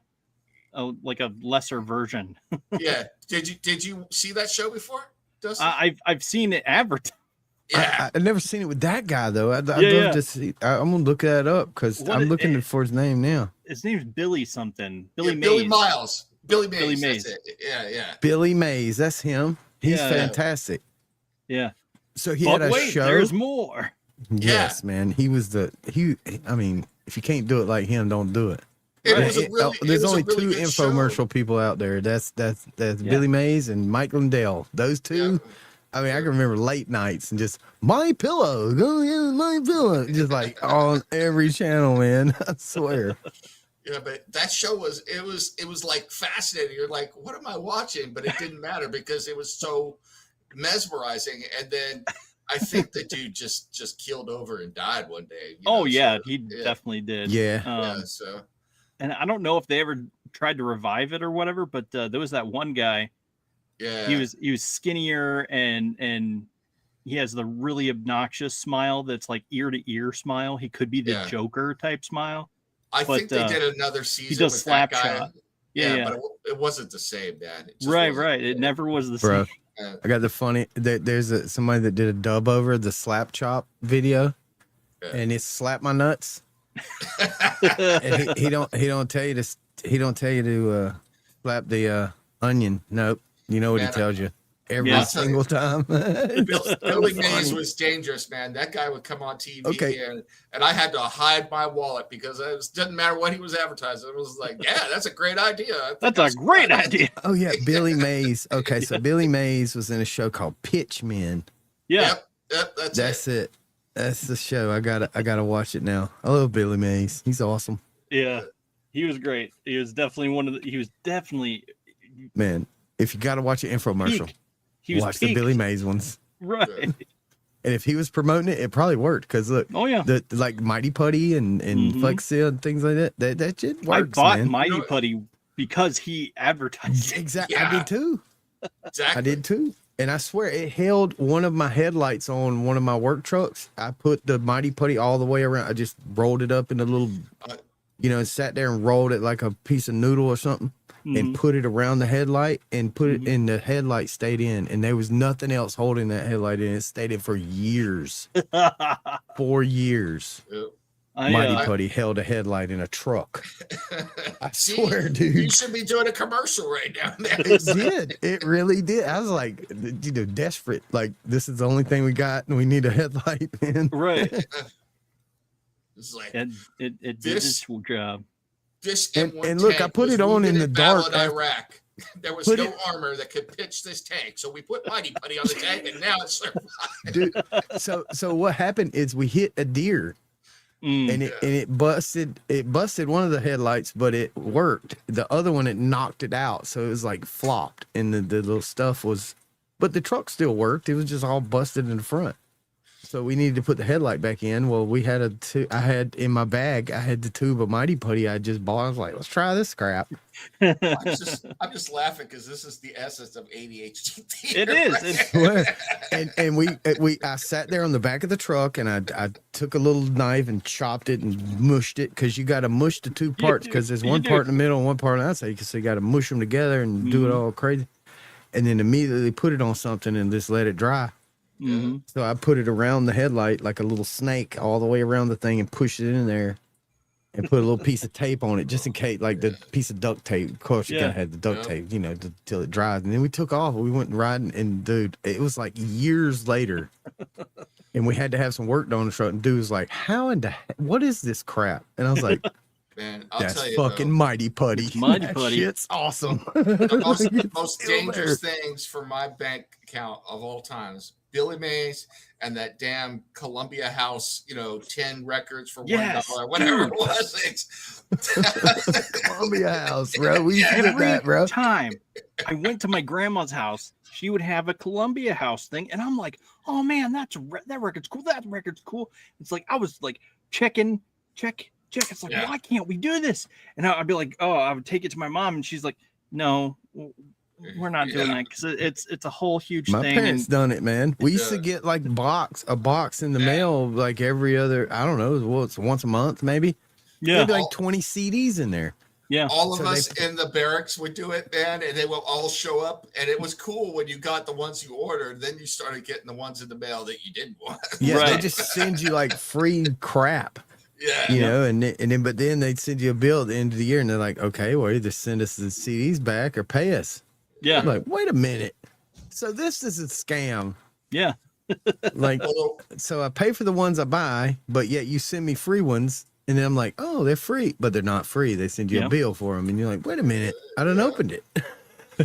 lesser version. Yeah. Did you see that show before, Dustin? I've seen it advertised. Yeah. I've never seen it with that guy though. I'd love to see. I'm gonna look that up because I'm looking for his name now. His name's Billy something. Billy Mays. Billy Miles. Billy Mays. Billy Mays. That's it. Yeah. Billy Mays. That's him. He's fantastic. Yeah. So he had a show. There's more. Yes, man. He was I mean, if you can't do it like him, don't do it. There's only two infomercial people out there. That's Billy Mays and Mike Lindell. Those two. Yeah. I mean, I can remember late nights and just My Pillow, go in My Pillow, just on every channel, man. I swear. Yeah, but that show was fascinating. You're like, what am I watching? But it didn't matter because it was so mesmerizing. And then I think the dude just keeled over and died one day. He definitely did. Yeah. So. And I don't know if they ever tried to revive it or whatever, but there was that one guy. Yeah, he was skinnier and he has the really obnoxious smile that's like ear to ear smile. He could be the Joker type smile. I think they did another season. He does with slap that guy. shot. Yeah, but it wasn't the same, man. Right. It never was the same. I got the funny. There's somebody that did a dub over the slap chop video, and it's slap my nuts. And he don't tell you to slap the onion. Nope. You know what he tells you every single time. Billy Mays was dangerous, man. That guy would come on TV and I had to hide my wallet because it didn't matter what he was advertising. It was like, that's a great idea. That's a great idea. Oh yeah, Billy Mays. Okay, so Billy Mays was in a show called Pitchmen. Yeah. Yep, that's it. That's the show. I gotta watch it now. I love Billy Mays. He's awesome. Yeah, he was great. He was definitely man. If you got to watch an infomercial, watch the Billy Mays ones. Right. And if he was promoting it, it probably worked. Because look, the Mighty Putty and Flexia and things like that, that shit works. I bought Mighty Putty because he advertised it. Exactly. Yeah. I did too. Exactly. I did too. And I swear it held one of my headlights on one of my work trucks. I put the Mighty Putty all the way around. I just rolled it up in a little, sat there and rolled it like a piece of noodle or something. And put it around the headlight and put it in the headlight stayed in. And there was nothing else holding that headlight in. It stayed in for years. 4 years. Yep. Mighty Putty held a headlight in a truck. I swear, dude. You should be doing a commercial right now. It did. It really did. I was like, desperate. Like, this is the only thing we got and we need a headlight, man. Right. It's like, it did its job. And look, I put it on in the dark. In Iraq. There was no armor that could pitch this tank, so we put Mighty Putty on the tank, and now it's survived. Dude, so what happened is we hit a deer, and it busted one of the headlights, but it worked. The other one, it knocked it out, so it was like flopped, and the little stuff was, but the truck still worked. It was just all busted in the front. So we needed to put the headlight back in. Well, we had I had in my bag, I had the tube of Mighty Putty I just bought. I was like, let's try this crap. I'm just laughing because this is the essence of ADHD theater. It is. I sat there on the back of the truck, and I took a little knife and chopped it and mushed it, because you got to mush the two parts, because there's one part in the middle and one part on the outside. So you got to mush them together and do it all crazy. And then immediately put it on something and just let it dry. Mm-hmm. So I put it around the headlight like a little snake all the way around the thing and pushed it in there and put a little piece of tape on it just in case, like the piece of duct tape. Of course, you gotta have the duct tape, till it dries. And then we took off. We went riding, and dude, it was like years later, and we had to have some work done on the truck. And dude was like, what is this crap? And I was like, man, I'll that's tell you, fucking though, Mighty Putty. Mighty Putty. Shit's awesome. The most dangerous things for my bank account of all times: Billy Mays and that damn Columbia House, 10 records for $1, whatever it was. Columbia House, bro. We did that, bro. Every time I went to my grandma's house, she would have a Columbia House thing, and I'm like, oh man, that record's cool. That record's cool. It's like I was like check. It's like, why can't we do this? And I'd be like, I would take it to my mom, and she's like, no, we're not doing that, because it's a whole huge thing. My parents done it, man. We used to get like a box in the mail like every other, I don't know, it's once a month maybe. Yeah, there'd be like 20 CDs in there. Yeah, all of us in the barracks would do it, man, and they will all show up. And it was cool when you got the ones you ordered. Then you started getting the ones in the mail that you didn't want. Yeah, they just send you like free crap. Yeah, but then they'd send you a bill at the end of the year, and they're like, okay, well, either send us the CDs back or pay us. Yeah. I'm like, wait a minute. So this is a scam. Yeah. So I pay for the ones I buy, but yet you send me free ones, and then I'm like, oh, they're free, but they're not free. They send you a bill for them, and you're like, wait a minute, I done opened it.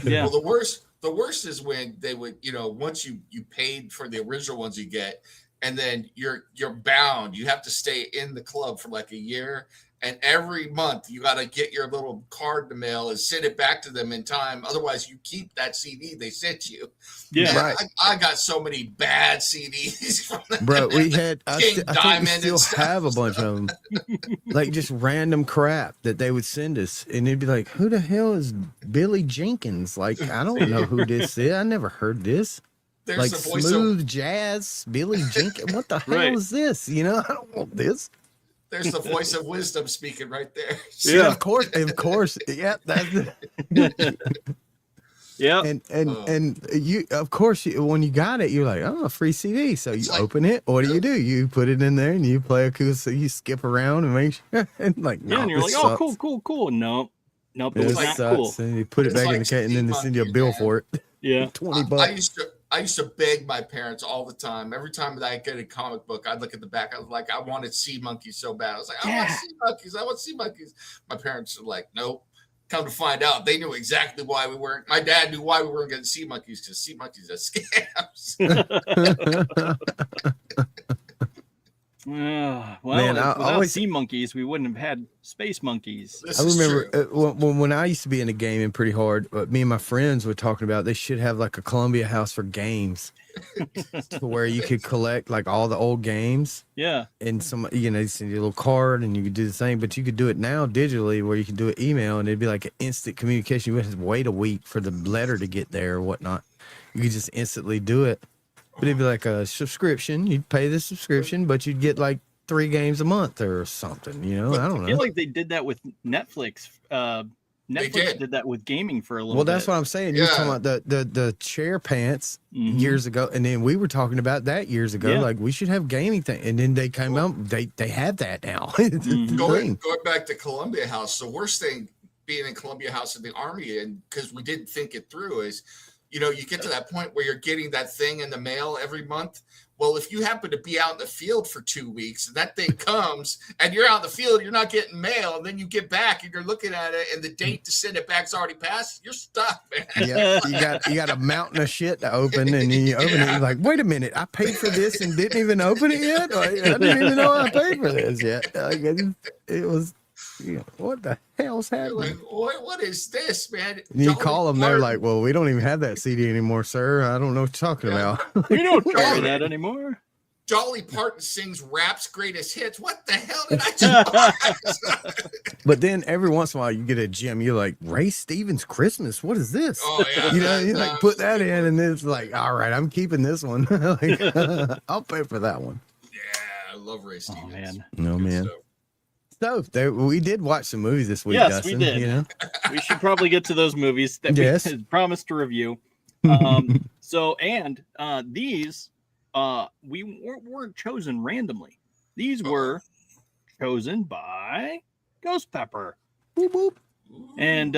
Yeah. Well, the worst is when they would, once you paid for the original ones you get, and then you're bound. You have to stay in the club for like a year. And every month you got to get your little card in the mail and send it back to them in time. Otherwise, you keep that CD they sent you. Yeah, man, I got so many bad CDs from them. Bro, we had, I think we still and have a bunch of them. Like just random crap that they would send us. And it'd be like, who the hell is Billy Jenkins? Like, I don't know who this is. I never heard this. There's like the voice smooth jazz, Billy Jenkins. What the hell is this? I don't want this. There's the voice of wisdom speaking right there. Yeah, of course. Yeah, that's yeah. And you, of course, when you got it, you're like, oh, a free CD. So you open it. What do? You put it in there and you play a cool. So you skip around and make sure. And like, and you're like, oh, cool. Nope, it was not cool. And you put it back in the cat, and then they send you a bill for it. Yeah, $20. I used to beg my parents all the time. Every time that I get a comic book, I'd look at the back. I was like, I wanted sea monkeys so bad. I was like, I want sea monkeys. My parents were like, nope. Come to find out, they knew exactly why we weren't. My dad knew why we weren't getting sea monkeys, because sea monkeys are scams. Without sea monkeys, we wouldn't have had space monkeys. I remember when I used to be into gaming pretty hard, me and my friends were talking about they should have like a Columbia House for games, to where you could collect like all the old games. Yeah. And they send you a little card, and you could do the same, but you could do it now digitally, where you could do it email, and it'd be like an instant communication. You wouldn't have to wait a week for the letter to get there or whatnot. You could just instantly do it. But it'd be like a subscription. You'd pay the subscription, but you'd get like 3 games a month or something. I don't know. I feel like they did that with Netflix. Netflix did that with gaming for a little bit. Well, that's what I'm saying. You're talking about the chair pants years ago, and then we were talking about that years ago. Yeah. Like, we should have gaming thing, and then they came out. They have that now. Going back to Columbia House, the worst thing being in Columbia House in the Army, and because we didn't think it through, is you get to that point where you're getting that thing in the mail every month. Well, if you happen to be out in the field for 2 weeks and that thing comes and you're out in the field, you're not getting mail, and then you get back and you're looking at it and the date to send it back's already passed, you're stuck, man. Yeah, you got a mountain of shit to open, and then you open it, you're like, wait a minute, I paid for this and didn't even open it yet? Like, I didn't even know I paid for this yet. Like, it was, what the hell's happening? Like, what is this, man? And you call them, they're like, well, we don't even have that CD anymore, sir. I don't know what you're talking about. We don't carry that anymore. Dolly Parton sings Rap's greatest hits. What the hell did I just buy? But then every once in a while you get a gem, you're like, Ray Stevens Christmas, what is this? Oh, yeah. You like put that in, and it's like, all right, I'm keeping this one. Like, I'll pay for that one. Yeah, I love Ray Stevens. Oh, man. No, Good man. stuff. So we did watch some movies this week, Yes, Dustin. we did. You know? We should probably get to those movies that Yes. we had promised to review. These we weren't chosen randomly. These were chosen by Ghost Pepper. Boop, boop. And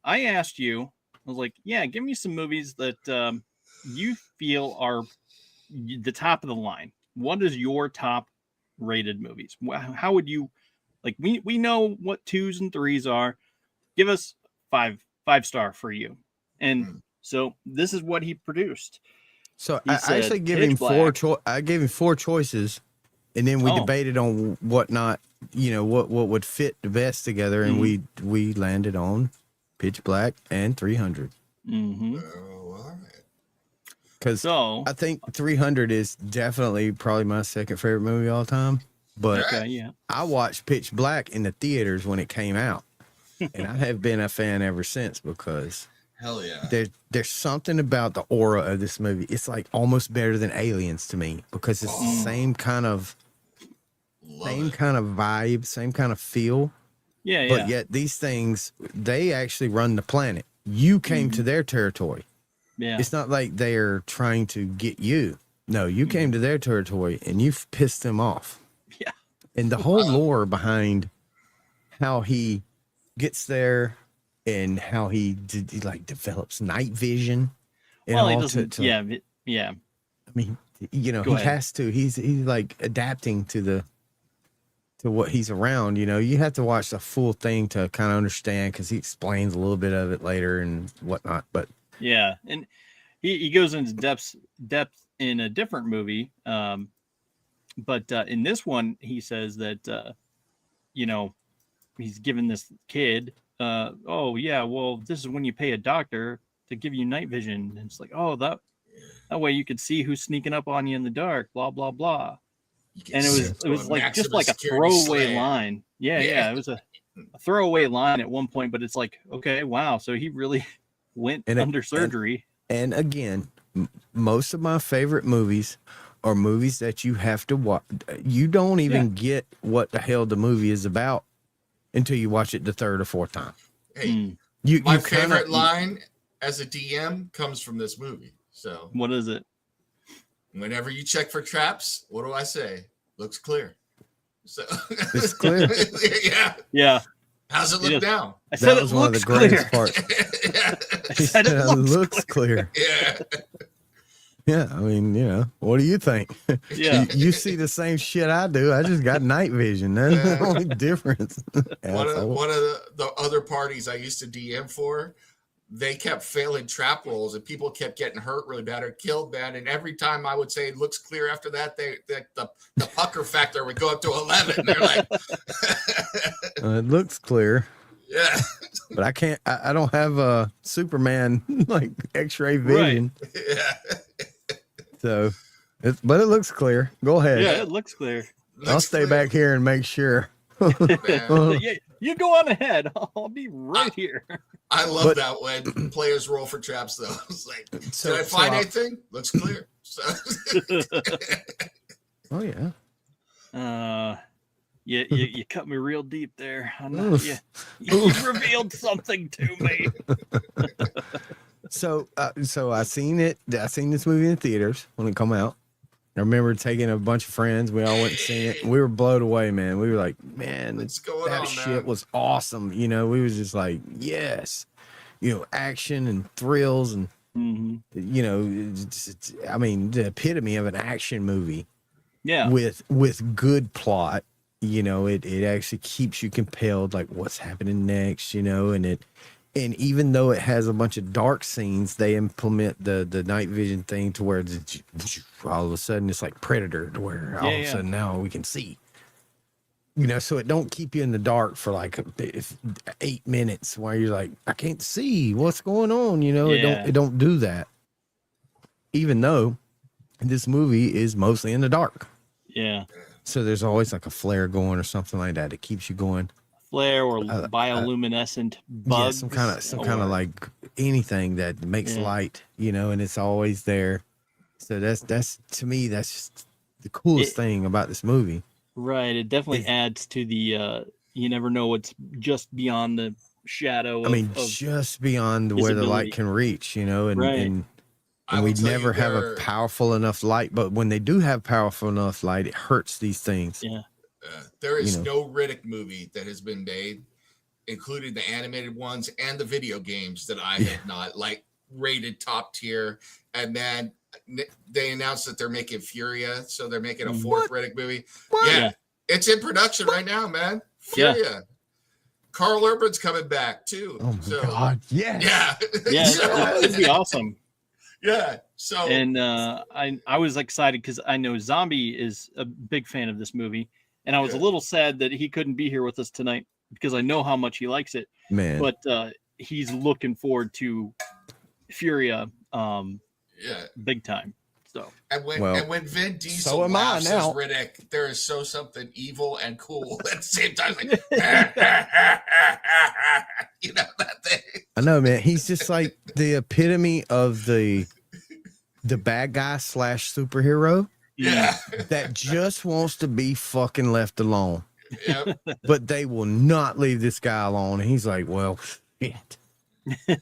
I asked you, I was like, give me some movies that you feel are the top of the line. What is your top rated movies? How would you like? We know what 2s and 3s are. Give us five star for you. And so this is what he produced. So He I said actually gave Pitch him Black. I gave him 4 choices, and then we debated on what would fit the best together, and we landed on Pitch Black and 300. Mm-hmm. Oh, all right. Because So I think 300 is definitely probably my second favorite movie of all time. But I watched Pitch Black in the theaters when it came out, and I have been a fan ever since because Hell yeah. there's something about the aura of this movie. It's like almost better than Aliens to me because it's the same kind of vibe, same kind of feel. yeah. But yet these things, they actually run the planet. You came to their territory. Yeah. It's not like they're trying to get you. No, you came to their territory and you've pissed them off. Yeah. And the whole lore behind how he gets there and how he develops night vision. And Well, he all doesn't. yeah. I mean, he has to. He's like adapting to what he's around. You have to watch the full thing to kind of understand because he explains a little bit of it later and whatnot. But yeah, and he goes into depth in a different movie. But in this one, he says that he's given this kid. This is when you pay a doctor to give you night vision. And it's like, that way you could see who's sneaking up on you in the dark, blah, blah, blah. And it was like just like a throwaway line. Yeah. It was a throwaway line at one point, but it's like, okay, wow. So he really went under surgery. And again, most of my favorite movies are movies that you have to watch. You don't even get what the hell the movie is about until you watch it the 3rd or 4th time. Hey, my my favorite line as a DM comes from this movie. So what is it? Whenever you check for traps, what do I say? Looks clear. So it's clear. Yeah. How's it look now? I said that was one of the greatest parts. I said it looks clear. Yeah. Yeah, I mean, what do you think? Yeah. you see the same shit I do. I just got night vision. That's the only difference. One of the other parties I used to DM for, they kept failing trap rolls and people kept getting hurt really bad or killed bad. And every time I would say it looks clear after that, the pucker factor would go up to 11. They're like, it looks clear. Yeah. But I can't. I don't have a Superman like X-ray vision. Right. Yeah. So, but it looks clear. Go ahead. Yeah, it looks clear. I'll stay back here and make sure. Yeah, you go on ahead. I'll be right here. I love that when players roll for traps, though. It's like, did I find anything? Looks clear. So. Oh yeah. You cut me real deep there. You revealed something to me. So I seen it. I seen this movie in theaters when it come out. I remember taking a bunch of friends. We all went and seen it. We were blown away, man. We were like, man, that shit was awesome. We was just like, yes, action and thrills and You know, I mean, the epitome of an action movie. Yeah. With good plot. You know, it actually keeps you compelled, like what's happening next, you know, and even though it has a bunch of dark scenes, they implement the night vision thing to where all of a sudden it's like Predator, to where all of a sudden now we can see. You know, so it don't keep you in the dark for like 8 minutes while you're like, I can't see what's going on. You know, it don't do that. Even though this movie is mostly in the dark. Yeah. So there's always like a flare going or something like that. It keeps you going. Flare or bioluminescent bugs. Yeah, some kind of like anything that makes light, you know, and it's always there. So that's to me, that's just the coolest thing about this movie. Right. It definitely adds to the you never know what's just beyond the shadow of just beyond where the light can reach, you know, and we never have a powerful enough light, but when they do have powerful enough light, it hurts these things. Yeah. There is no Riddick movie that has been made, including the animated ones and the video games, that I have not like rated top tier. And then they announced that they're making Furia, so they're making a fourth Riddick movie. What? Yeah, it's in production right now, man. Furia. Yeah. Carl Urban's coming back too. Oh my God! Yes. Yeah, it'd be awesome. Yeah. So and I was excited because I know Zombie is a big fan of this movie, and I was a little sad that he couldn't be here with us tonight because I know how much he likes it. Man, but he's looking forward to Furia. Big time. So and when Vin Diesel laughs as Riddick, there is something evil and cool at the same time. Like, you know that thing. I know, man. He's just like the epitome of the bad guy / superhero. Yeah, that just wants to be fucking left alone. Yep. But they will not leave this guy alone. And he's like, well, shit.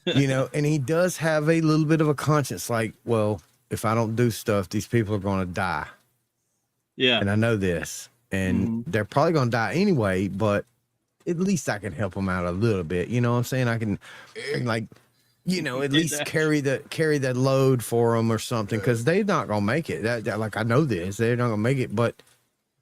You know, and he does have a little bit of a conscience, like, well, if I don't do stuff, these people are going to die. Yeah. And I know this. And they're probably going to die anyway, but at least I can help them out a little bit. You know what I'm saying? I can like, you know, at least carry that load for them or something, because they're not going to make it. That like, I know this. They're not going to make it, but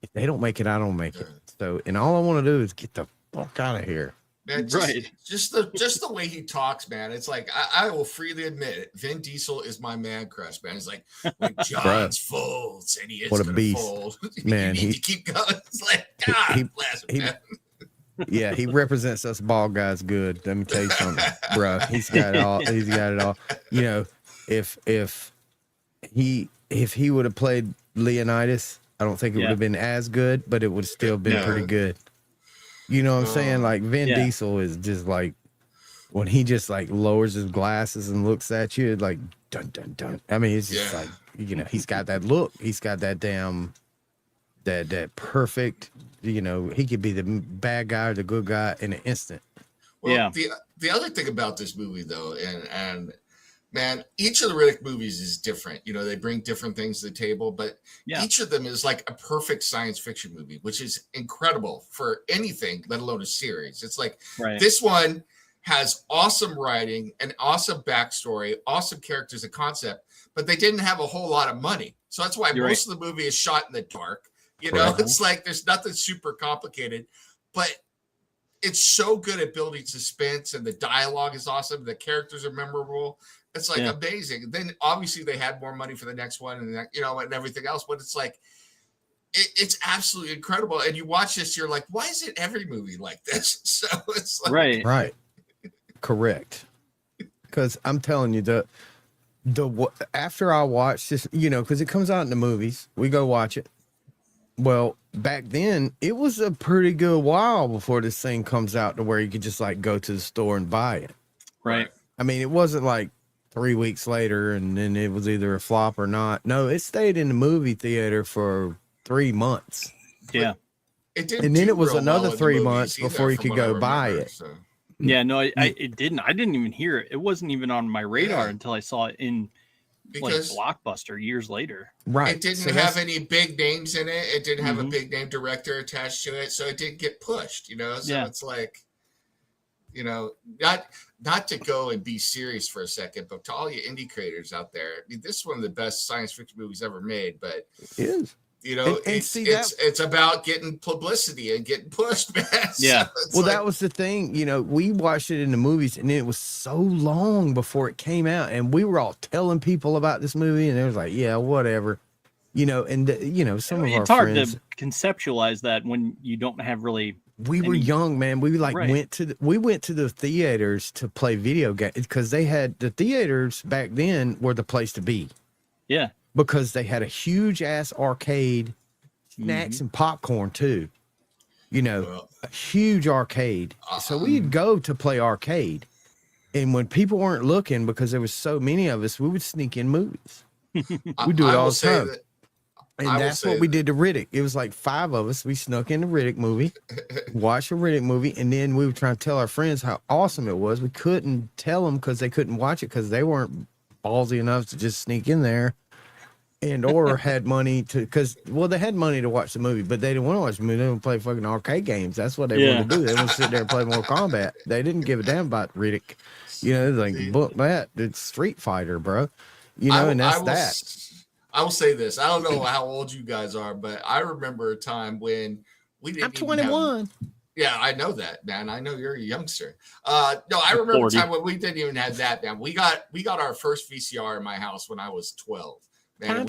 if they don't make it, I don't make it. So, and all I want to do is get the fuck out of here. Man, just the way he talks, man. It's like I will freely admit it. Vin Diesel is my man crush, man. It's like when Johns folds, and he is what a beast, fold. Man. He keep going. It's like God bless him, man. Yeah, he represents us bald guys good. Let me tell you something, bro. He's got it all. He's got it all. You know, if he would have played Leonidas, I don't think it would have been as good, but it would have still been pretty good. You know what I'm saying? Like Vin Diesel is just like, when he just like lowers his glasses and looks at you, like dun dun dun. I mean, it's just like, you know, he's got that look. He's got that damn that perfect. You know, he could be the bad guy or the good guy in an instant. Well, the other thing about this movie, though, and man, each of the Riddick movies is different. You know, they bring different things to the table, but each of them is like a perfect science fiction movie, which is incredible for anything, let alone a series. It's like this one has awesome writing, an awesome backstory, awesome characters and concept, but they didn't have a whole lot of money. So that's why most of the movie is shot in the dark. You know, it's like there's nothing super complicated, but it's so good at building suspense, and the dialogue is awesome. The characters are memorable. It's like amazing. Then obviously they had more money for the next one, and you know, and everything else. But it's like it's absolutely incredible. And you watch this, you're like, why is it every movie like this? So it's like right, correct. Because I'm telling you, the after I watch this, you know, because it comes out in the movies, we go watch it. Well, back then, it was a pretty good while before this thing comes out to where you could just like go to the store and buy it. Right. I mean, it wasn't like 3 weeks later and then it was either a flop or not. No, it stayed in the movie theater for 3 months. Yeah. And then it was another 3 months before you could go buy it. So. Yeah, no, it didn't. I didn't even hear it. It wasn't even on my radar until I saw it in like Blockbuster years later. Right. It didn't have any big names in it. It didn't have a big name director attached to it. So it didn't get pushed, you know? So it's like, You know, not to go and be serious for a second, but to all you indie creators out there, I mean, this is one of the best science fiction movies ever made. But it is. You know, it's about getting publicity and getting pushed, man. Yeah. So well, that was the thing. You know, we watched it in the movies, and it was so long before it came out, and we were all telling people about this movie, and it was like, yeah, whatever. You know, and you know, some of our friends. It's hard to conceptualize that when you don't have really. We were young, man. We went to the theaters to play video games because they had the theaters back then were the place to be. Yeah. Because they had a huge ass arcade, snacks and popcorn too. You know, a huge arcade. So we'd go to play arcade. And when people weren't looking, because there was so many of us, we would sneak in movies. We do it all the time. And that's what we did to Riddick. It was like 5 of us. We snuck in the Riddick movie, watched a Riddick movie, and then we were trying to tell our friends how awesome it was. We couldn't tell them because they couldn't watch it because they weren't ballsy enough to just sneak in there. And or had money to, they had money to watch the movie, but they didn't want to watch the movie. They didn't play fucking arcade games. That's what they wanted to do. They want to sit there and play Mortal Kombat. They didn't give a damn about Riddick. You know, like, book that. It's Street Fighter, bro. You know, and that's that. I will say this. I don't know how old you guys are, but I remember a time when we didn't. I'm 21. Yeah, I know that, man. I know you're a youngster. No, I remember 40. A time when we didn't even have that, man. We got our first VCR in my house when I was 12. Man,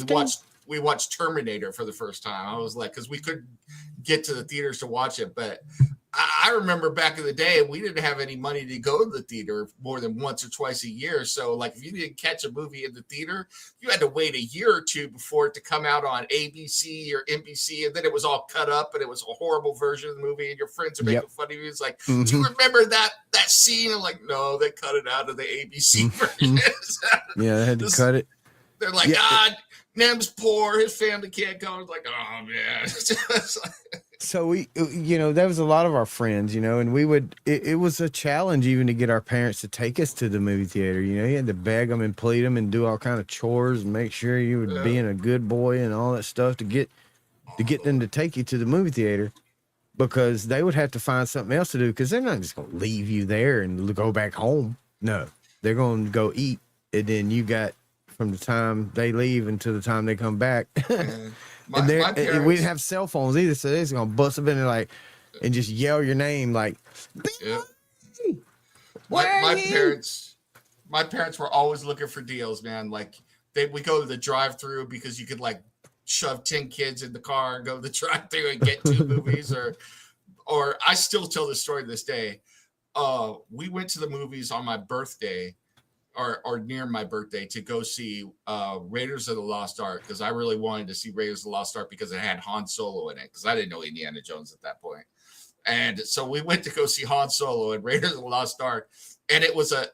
we watched Terminator for the first time. I was like, because we couldn't get to the theaters to watch it. But I remember back in the day, we didn't have any money to go to the theater more than once or twice a year. So, like, if you didn't catch a movie in the theater, you had to wait a year or two before it to come out on ABC or NBC. And then it was all cut up and it was a horrible version of the movie. And your friends are making fun of you. It's like, do you remember that scene? I'm like, no, they cut it out of the ABC version. Yeah, they had to cut it. They're like, Nem's poor. His family can't go. It's like, oh, man. So we, you know, that was a lot of our friends, you know, and we would, it was a challenge even to get our parents to take us to the movie theater. You know, you had to beg them and plead them and do all kind of chores and make sure you were being a good boy and all that stuff to get them to take you to the movie theater, because they would have to find something else to do, because they're not just going to leave you there and go back home. No, they're going to go eat. And then you got, from the time they leave until the time they come back. And we didn't have cell phones either, so they're just gonna bust up in there like and just yell your name like. My parents were always looking for deals, man. Like we go to the drive-through because you could like shove 10 kids in the car and go to the drive-through and get 2 movies, or I still tell this story to this day. We went to the movies on my birthday. Or near my birthday to go see Raiders of the Lost Ark, because I really wanted to see Raiders of the Lost Ark because it had Han Solo in it, because I didn't know Indiana Jones at that point. And so we went to go see Han Solo and Raiders of the Lost Ark, and it was a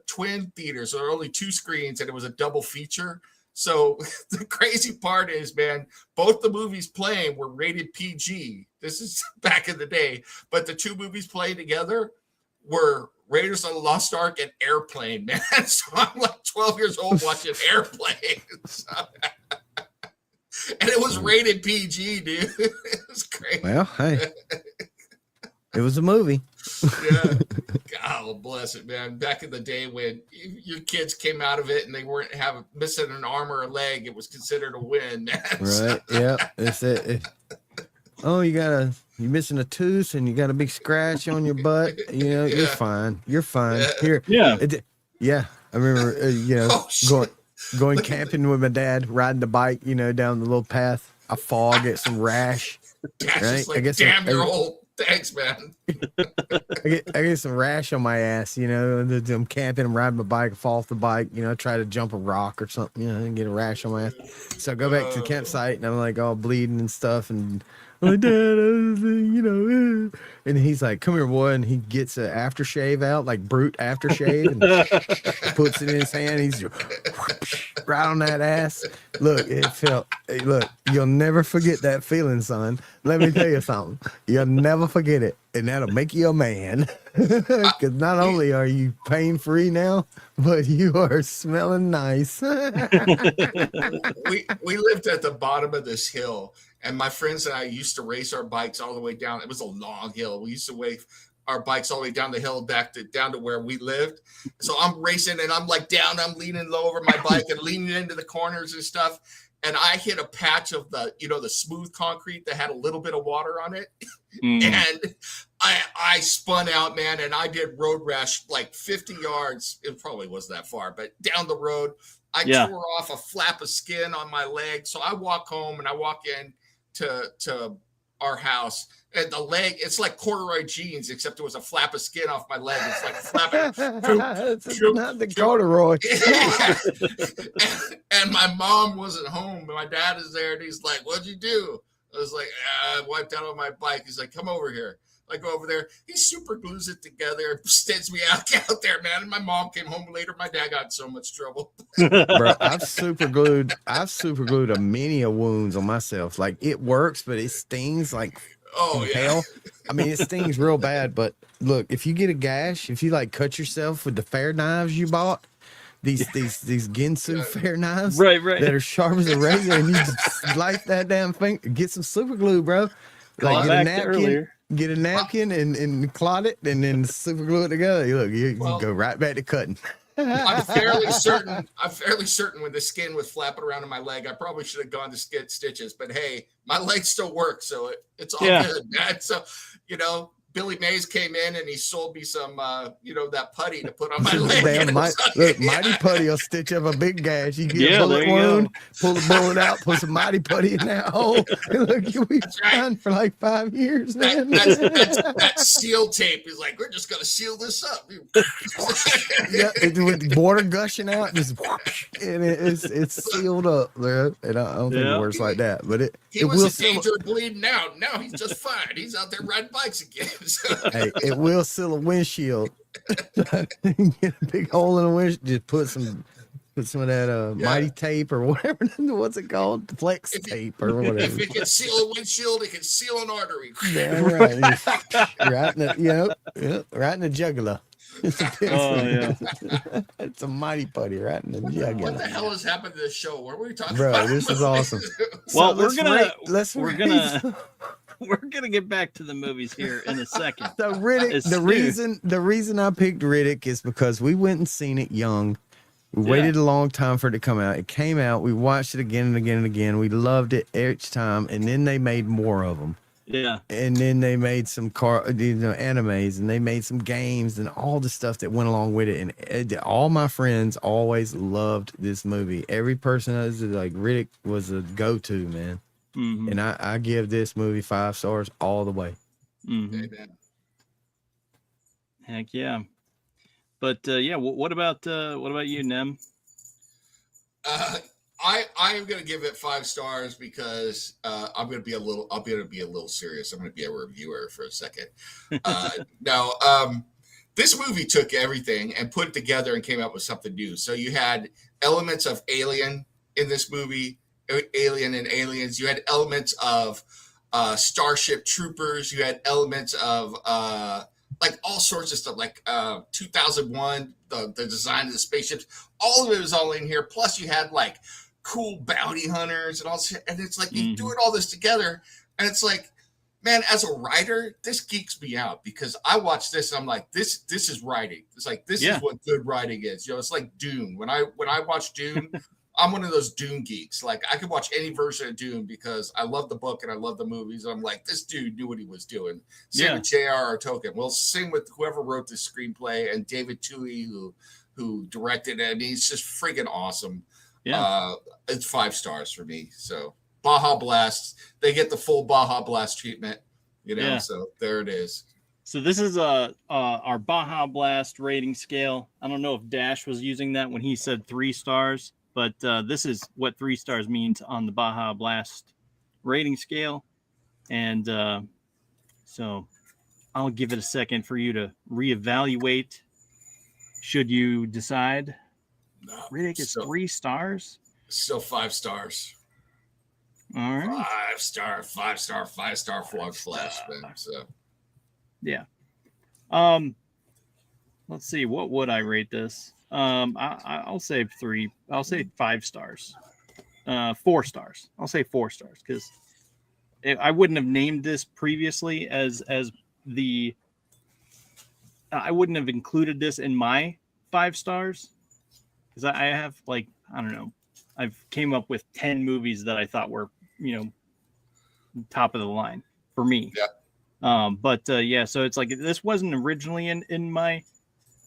twin theater, so there were only 2 screens, and it was a double feature. So the crazy part is, man, both the movies playing were rated PG. This is back in the day, but the 2 movies playing together were Raiders of the Lost Ark and Airplane, man. So I'm like 12 years old watching Airplane. And it was rated PG, dude. It was crazy. Well, hey, it was a movie. Yeah. God bless it, man. Back in the day when your kids came out of it and they weren't missing an arm or a leg, it was considered a win, man. Right. Yeah. It's it. Oh, you're missing a tooth and you got a big scratch on your butt. You know, you're fine. You're fine. Here. Yeah. I remember, going camping with my dad, riding the bike, you know, down the little path. I fall, get some rash. Right? Like, I guess damn, you're old. Thanks, man. I get some rash on my ass, you know. I'm camping, I'm riding my bike, I fall off the bike, you know, try to jump a rock or something, you know, and get a rash on my ass. So I go back to the campsite and I'm like all bleeding and stuff, and I'm like, Dad, you know, and he's like, come here, boy, and he gets an aftershave out, like Brute aftershave, and puts it in his hand. He's right on that ass. Look, you'll never forget that feeling, son. Let me tell you something. You'll never forget it, and that'll make you a man. Because not only are you pain-free now, but you are smelling nice. We lived at the bottom of this hill, and my friends and I used to race our bikes all the way down. It was a long hill. We used to our bikes all the way down the hill down to where we lived. So I'm racing and I'm like down, I'm leaning low over my bike and leaning into the corners and stuff. And I hit a patch of the smooth concrete that had a little bit of water on it. And I spun out, man, and I did road rash like 50 yards. It probably wasn't that far, but down the road, I tore off a flap of skin on my leg. So I walk home and I walk in to our house, and the leg, it's like corduroy jeans, except it was a flap of skin off my leg. It's like flapping. It's not the corduroy. And my mom wasn't home, and my dad is there, and he's like, "What'd you do?" I was like, I wiped out on my bike. He's like, "Come over here." I go over there. He super glues it together, stitches me out there, man. And my mom came home later. My dad got in so much trouble. Bro, I've super glued a many a wounds on myself. Like, it works, but it stings like hell. I mean, it stings real bad. But look, if you get a gash, if you like cut yourself with the fair knives you bought, these Ginsu fair knives, right, that are sharp as a razor, and you just slice that damn thing. Get some super glue, bro. Like, get a napkin and clot it, and then super glue it together. Look, you go right back to cutting. I'm fairly certain when the skin was flapping around in my leg, I probably should have gone to stitches. But hey, my leg still works, so it's all good, man. So Billy Mays came in and he sold me some, that putty to put on my leg. Mighty Putty will stitch up a big gash. You get a bullet wound, pull the bullet out, put some Mighty Putty in that hole. And look, you'll be fine for like 5 years, man. That seal tape is like, we're just going to seal this up. With the border gushing out, just and it's sealed up, man. And I don't think it works like that, but he was in danger of bleeding out. Now he's just fine. He's out there riding bikes again. Hey, it will seal a windshield. Get a big hole in the windshield. Just put some of that Mighty tape or whatever. What's it called? Flex tape or whatever. If it can seal a windshield, it can seal an artery. Yeah, right. Right in the, right in the jugular. It's a Mighty Putty right in the jugular. What the hell has happened to this show? What are we talking about? Bro, this is awesome. Well, we're gonna get back to the movies here in a second. So Riddick, the reason I picked Riddick is because we went and seen it young. We waited a long time for it to come out. It came out. We watched it again and again and again. We loved it each time, and then they made more of them. Yeah. And then they made some animes, and they made some games and all the stuff that went along with it. And all my friends always loved this movie. Every person was like, Riddick was a go-to, man. Mm-hmm. And I give this movie 5 stars all the way. Mm-hmm. Amen. Heck yeah. But what about you, Nem? I am going to give it 5 stars because I'm going to be a little serious. I'm going to be a reviewer for a second. This movie took everything and put it together and came up with something new. So you had elements of Alien in this movie, Alien and Aliens. You had elements of Starship Troopers. You had elements of like all sorts of stuff, like 2001, the design of the spaceships. All of it was all in here. Plus, you had like cool bounty hunters and all. And it's like you doing all this together, and it's like, man, as a writer, this geeks me out because I watch this and I'm like, this is writing. It's like this is what good writing is. It's like Dune. When I watch Dune. I'm one of those Dune geeks. Like, I could watch any version of Dune because I love the book and I love the movies. I'm like, this dude knew what he was doing. Same with J.R.R. Tolkien. Well, same with whoever wrote the screenplay and David Twohy, who directed it. I mean, it's just freaking awesome. Yeah. It's 5 stars for me. So, Baja Blast. They get the full Baja Blast treatment. So there it is. So this is our Baja Blast rating scale. I don't know if Dash was using that when he said 3 stars. But this is what 3 stars means on the Baja Blast rating scale. And so I'll give it a second for you to reevaluate. Should you decide Riddick is 3 stars? Still 5 stars. All right. 5 star, 5 star, 5 star for Flash. So. Yeah. Let's see. What would I rate this? I'll say 3. I'll say 5 stars. 4 stars. I'll say 4 stars because I wouldn't have named this previously as the I wouldn't have included this in my 5 stars because I have like, I don't know, I've came up with 10 movies that I thought were, top of the line for me. Yeah. Yeah, so it's like this wasn't originally in my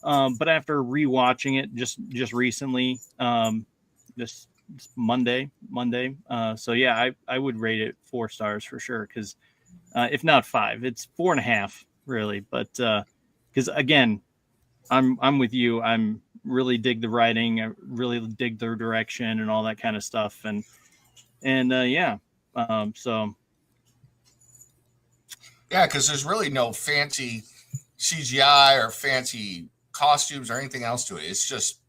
but after rewatching it just recently, this Monday. So yeah, I would rate it 4 stars for sure, because if not 5, it's 4.5 really. But because again, I'm with you. I'm really dig the writing. I really dig their direction and all that kind of stuff. And yeah, so yeah, because there's really no fancy CGI or fancy costumes or anything else to it. It's just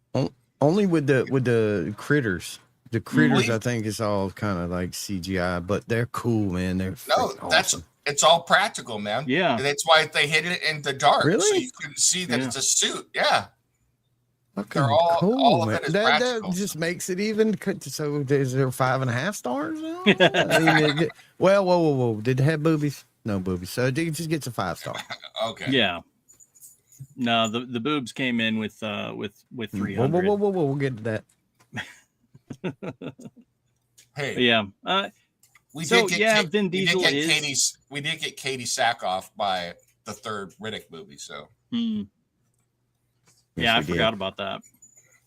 only with the critters. The critters, I think, is all kind of like CGI, but they're cool, man. They're awesome. It's all practical, man. Yeah, that's why they hid it in the dark, really? so you couldn't see that it's a suit. Yeah, okay, they're all cool, all of man. it is That practical. just makes it even. So is there 5.5 stars? I mean, well, whoa. Did it have boobies? No boobies, so it just gets a 5 star. Okay. Yeah. No, the boobs came in with 300. Whoa, we'll get to that. Hey, yeah. we so, did get yeah, Vin Diesel we did get Katie Sackhoff by the 3rd Riddick movie. So yeah, I forgot about that.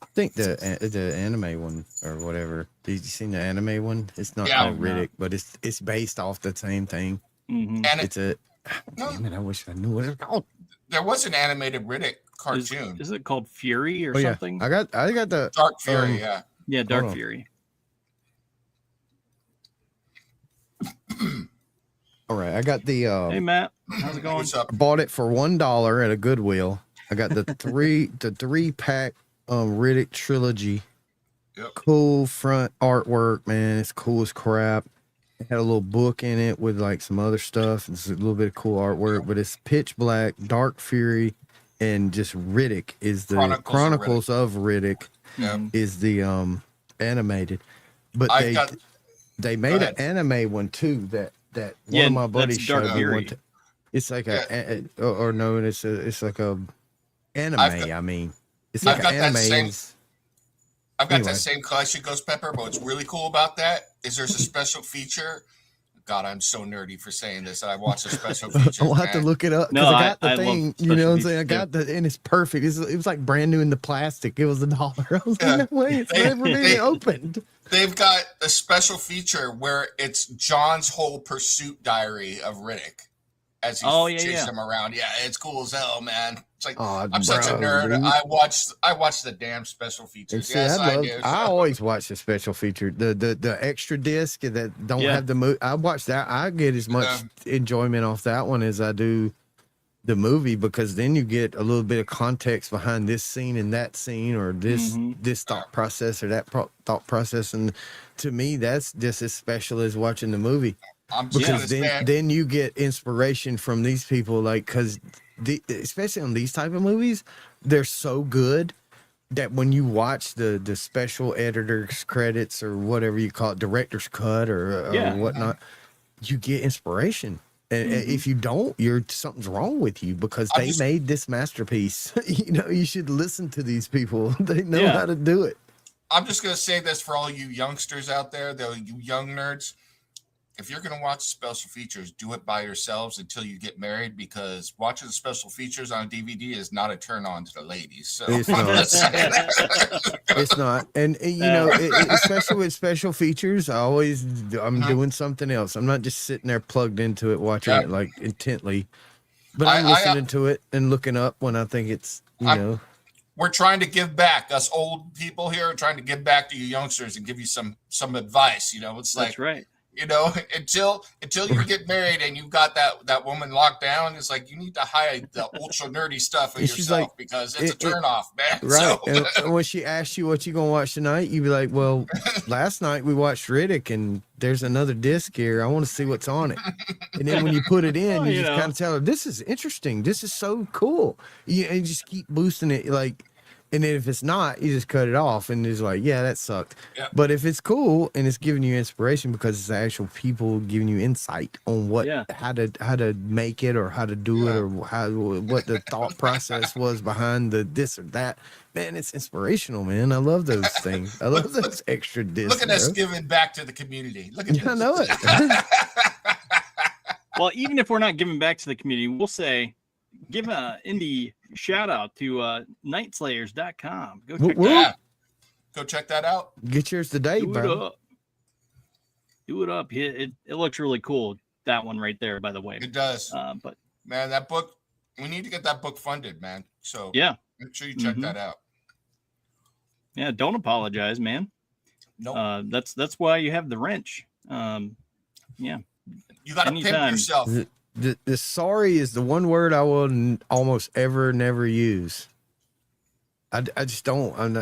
I think the anime one or whatever. Did you see the anime one? It's not called Riddick, but it's based off the same thing. Mm-hmm. And it's damn it, I wish I knew what it's called. There was an animated Riddick cartoon. Is it called Fury or something? I got the Dark Fury. Yeah, Dark Fury. All right, I got the. Hey Matt, how's it going? What's up? Bought it for $1 at a Goodwill. I got the 3-pack Riddick trilogy. Yep. Cool front artwork, man. It's cool as crap. It had a little book in it with like some other stuff. It's a little bit of cool artwork, but it's pitch black, Dark Fury, and just Riddick is the Chronicles of Riddick. Yep. Is the animated. But they made an anime one too that one of my buddies showed me one. It's like it's like a anime. I mean, it's like an anime. I've got that same collection, Ghost Pepper, but what's really cool about that is there's a special feature. God, I'm so nerdy for saying this. I watched a special feature. I'll have to look it up. No, I got the thing. You know what I'm saying? I got and it's perfect. It was like brand new in the plastic. It was $1. I was like, no way, it's never been opened. They've got a special feature where it's John's whole pursuit diary of Riddick as he chases him around. Yeah, it's cool as hell, man. It's like I'm such a nerd. Dude. I watched the damn special features. Yes, I do. I always watch the special feature, the extra disc that don't have the movie. I watch that. I get as much enjoyment off that one as I do the movie, because then you get a little bit of context behind this scene and that scene, or this thought process or that thought process. And to me, that's just as special as watching the movie. Because then you get inspiration from these people, like, because especially on these type of movies, they're so good that when you watch the special editor's credits or whatever you call it, director's cut or whatnot, you get inspiration. And if you don't, something's wrong with you, because they made this masterpiece. You should listen to these people. They know how to do it. I'm just going to say this for all you youngsters out there, you young nerds. If you're going to watch special features, do it by yourselves until you get married, because watching the special features on DVD is not a turn on to the ladies. So it's not. It's not. And especially with special features, I'm doing something else. I'm not just sitting there plugged into it, watching it like intently, but I'm listening to it and looking up when I think it's, We're trying to give back. Us old people here are trying to give back to you youngsters and give you some advice. It's like, that's right. Until you get married and you've got that woman locked down, it's like you need to hide the ultra nerdy stuff of yourself, because it's a turn off, man. Right. And when she asks you what you gonna watch tonight, you be like, well, last night we watched Riddick and there's another disc here. I want to see what's on it. And then when you put it in, you just kind of tell her, this is interesting. This is so cool. You just keep boosting it. Like, And then if it's not, you just cut it off and it's like, yeah, that sucked. Yep. But if it's cool and it's giving you inspiration because it's actual people giving you insight on how to make it or how to do it or what the thought process was behind the this or that, man, it's inspirational, man. I love those things. I love those extra discs. Look at us giving back to the community. Look at this. I know it. Well, even if we're not giving back to the community, we'll say, give a indie shout out to nightslayers.com. Go check that out. Get yours today, bro. Do it up. It looks really cool. That one right there, by the way. It does. But man, that book, we need to get that book funded, man. So yeah, make sure you check that out. Yeah, don't apologize, man. No, that's why you have the wrench. Yeah, you got to pimp yourself. The sorry is the one word I will almost never use. I just don't. I'm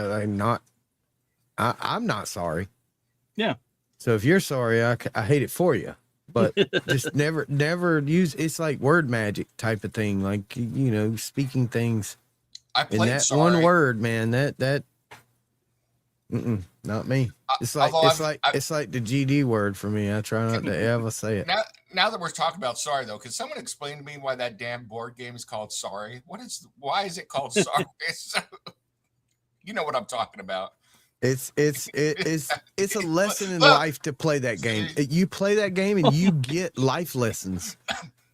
not sorry. Yeah. So if you're sorry, I hate it for you. But just never use. It's like word magic type of thing. Like, speaking things. I played that sorry. one word, man. That. Not me. It's like the GD word for me. I try not to ever say it. Now that we're talking about sorry, though, can someone explain to me why that damn board game is called Sorry? Why is it called Sorry? You know what I'm talking about. It's a lesson in life to play that game. You play that game and you get life lessons.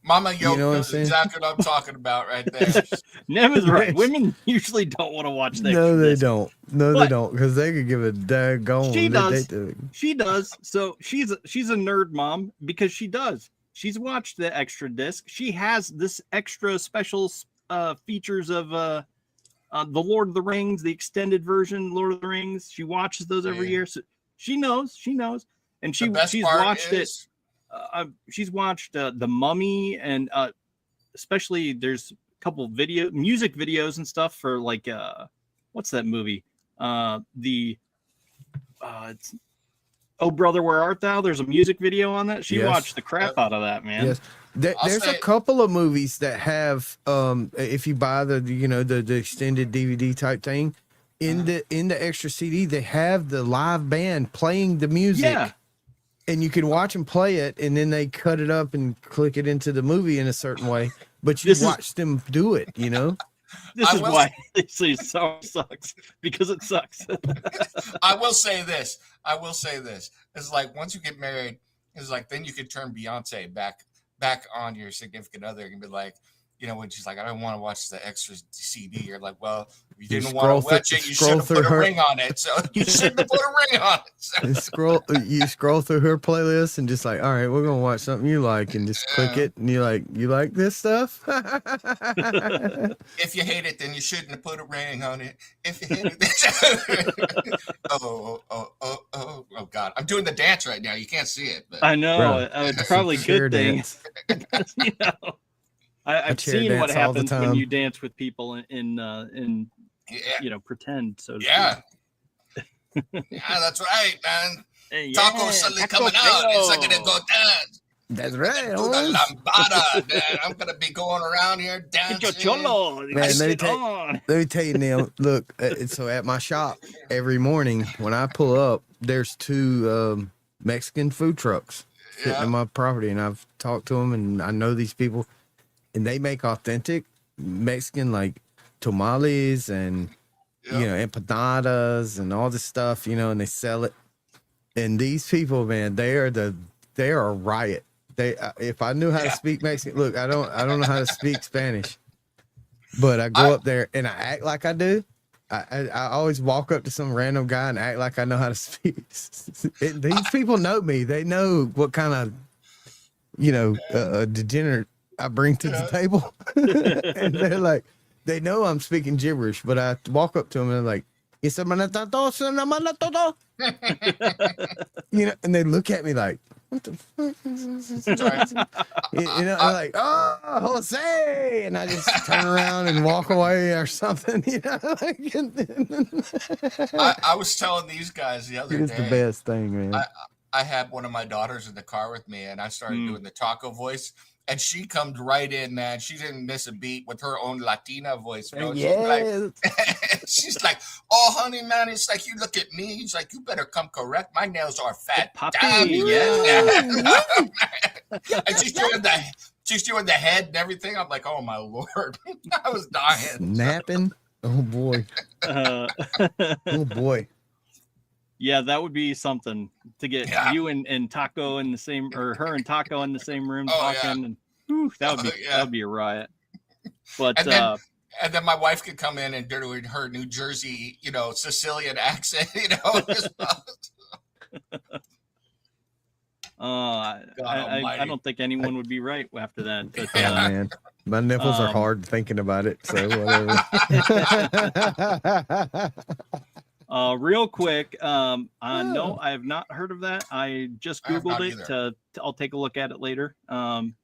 Mama Yo knows exactly what I'm talking about right there. Nev is right. Women usually don't want to watch that. No, they don't. No, they don't, because they could give a daggone. She does. She does. So she's a nerd mom because she does. She's watched the extra disc. She has this extra special features of the Lord of the Rings, the extended version, Lord of the Rings. She watches those every year, so she knows, and she's watched it. She's watched The Mummy, and especially there's a couple music videos and stuff for like what's that movie? It's Oh Brother, Where Art Thou? There's a music video on that. She watched the crap out of that, man. Yes. There's a couple of movies that have if you buy the extended DVD type thing, in the extra CD, they have the live band playing the music. Yeah. And you can watch them play it, and then they cut it up and click it into the movie in a certain way. But you watch them do it, This is why they say sorry sucks, because it sucks. I will say this. It's like once you get married, it's like then you can turn Beyonce back on your significant other and be like, when she's like, I don't want to watch the extra CD. You're like, well, you didn't want to watch it. You should have put a ring on it. So you shouldn't have put a ring on it. So. You scroll through her playlist and just like, all right, we're gonna watch something you like, and just click it, and you're like, you like this stuff? If you hate it, then you shouldn't have put a ring on it. If you hate it, oh God, I'm doing the dance right now. You can't see it, but I know. It's probably a good thing. I've seen what happens when you dance with people in pretend. So yeah, that's right, man. Taco suddenly coming out. It's like gonna go dance. That's right. Do the lambada, man. I'm gonna be going around here dancing. Cholo, man, let me tell you, Neil. Look, so at my shop every morning when I pull up, there's two Mexican food trucks sitting on my property, and I've talked to them, and I know these people. And they make authentic Mexican, like tamales and empanadas and all this stuff, and they sell it. And these people, man, they are a riot. If I knew how to speak Mexican, look, I don't know how to speak Spanish, but I go up there and I act like I do. I always walk up to some random guy and act like I know how to speak. These people know me. They know what kind of degenerate I bring to the table. And they're like, they know I'm speaking gibberish, but I walk up to them and they're like, and they look at me like, what the fuck is this? I'm like, oh, Jose, and I just turn around and walk away or something. I was telling these guys the other day. It's the best thing, man. I had one of my daughters in the car with me, and I started doing the taco voice, And she comes right in, man. She didn't miss a beat with her own Latina voice, bro. Yes. She's like, oh, honey, man, it's like, you look at me. He's like, you better come correct. My nails are fat. Puppy, Damn, yeah. And she's doing the head and everything. I'm like, oh, my Lord. I was dying. Snapping. Oh, boy. Uh, Oh, boy. yeah, that would be something to get you and Taco in the same, or her and Taco in the same room talking. And whew, that would be a riot. But and then my wife could come in and do her New Jersey, Sicilian accent, I don't think anyone would be right after that. But, man, my nipples are hard thinking about it. So whatever. Real quick, no, I have not heard of that. I just Googled it. I'll take a look at it later. And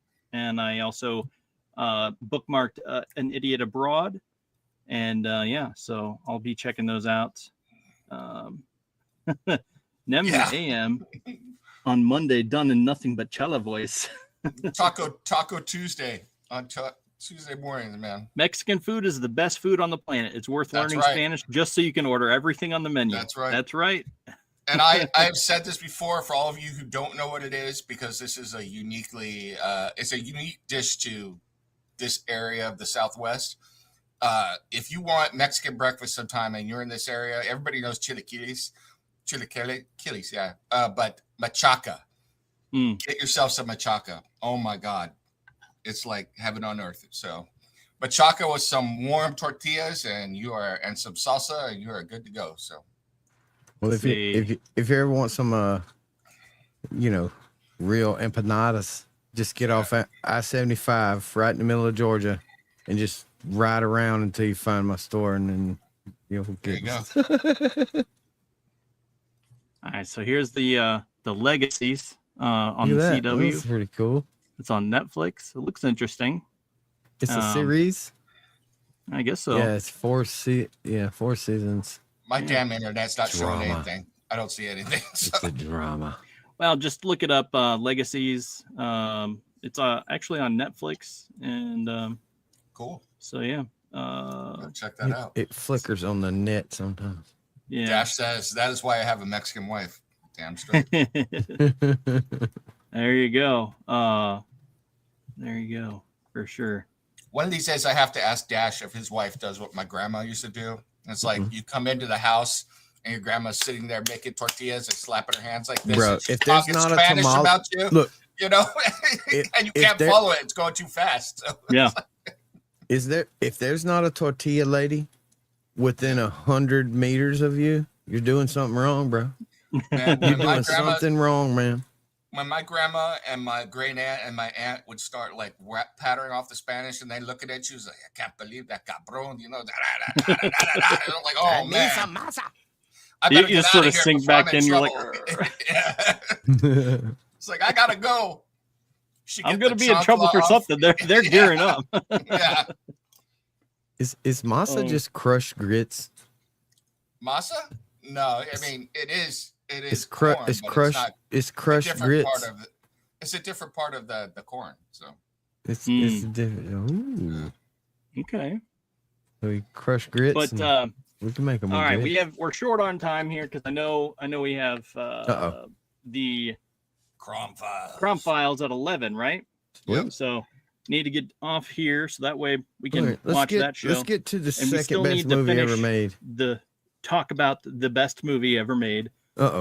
I also bookmarked An Idiot Abroad, and so I'll be checking those out. Nem AM on Monday, done in nothing but cello voice. Taco Tuesday on Tuesday mornings, man. Mexican food is the best food on the planet. It's worth learning Spanish just so you can order everything on the menu. That's right. That's right. And I've said this before for all of you who don't know what it is, because this is it's a unique dish to this area of the Southwest. If you want Mexican breakfast sometime and you're in this area, everybody knows chilaquiles, yeah. But machaca, get yourself some machaca. Oh my God. It's like heaven on earth. So machaca with some warm tortillas and some salsa, and you are good to go. So. Well, if you ever want some, real empanadas, just get off at I-75 right in the middle of Georgia, and just ride around until you find my store, and then you'll get. There you go. All right, so here's the Legacies on the CW. That's pretty cool. It's on Netflix. It looks interesting. It's a series. I guess so. Yeah, it's 4 seasons. My damn internet's not showing anything. I don't see anything. So. It's a drama. Well, just look it up. Legacies. It's actually on Netflix, and cool. So yeah, check that out. It flickers on the net sometimes. Yeah. Dash says that is why I have a Mexican wife. Damn straight. There you go. There you go for sure. One of these days, I have to ask Dash if his wife does what my grandma used to do. It's like you come into the house and your grandma's sitting there making tortillas and slapping her hands like this. Bro, if there's not Spanish a tamale, about you, look, and you can't follow it, it's going too fast. So yeah. If there's not a tortilla lady within 100 meters of you, you're doing something wrong, bro. Man, you're doing something wrong, man. When my grandma and my great aunt and my aunt would start like pattering off the Spanish, and they look at it, she was like, I can't believe that cabron, and I'm like, oh man. You just sort of sink back in, you're like, yeah. It's like, I gotta go. I'm gonna be in trouble for something. They're gearing up. Yeah. Is masa just crushed grits? Masa? No, I mean it is. It's crushed. It's crushed grits. It's a different part of the corn. So it's different. Ooh. Okay. So we crush grits. But we can make them. All right, we're short on time here because I know we have the Crom files at 11, right? Yep. So need to get off here so that way we can watch that show. Let's get to the second best movie ever made. Talk about the best movie ever made.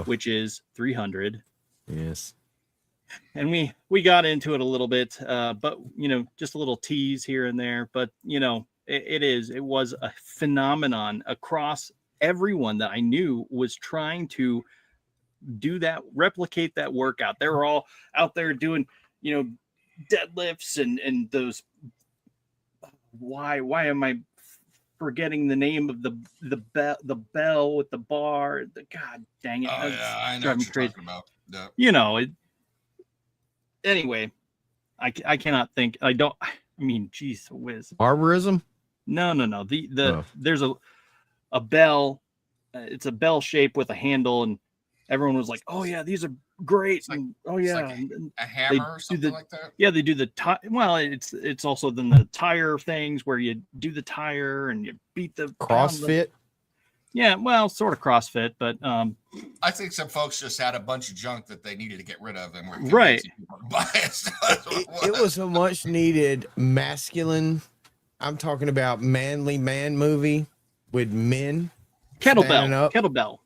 Which is 300. Yes. And we got into it a little bit, but just a little tease here and there. But it was a phenomenon across everyone that I knew was trying to replicate that workout. They were all out there doing, deadlifts and those. Why am I forgetting the name of the bell with the bar? God dang it! Oh yeah, I know driving what crazy. About. Yeah. Anyway, I cannot think. I mean, geez whiz. Arborism? No. There's a bell. It's a bell shape with a handle, and everyone was like, "Oh yeah, these are great." It's like, and, oh yeah, like and a hammer or something like that. Yeah, they do the tire. Well, it's also then the tire things where you do the tire and you beat the CrossFit. Yeah, well, sort of CrossFit, but I think some folks just had a bunch of junk that they needed to get rid of and were right. It was a much needed masculine. I'm talking about manly man movie with men. Kettlebell.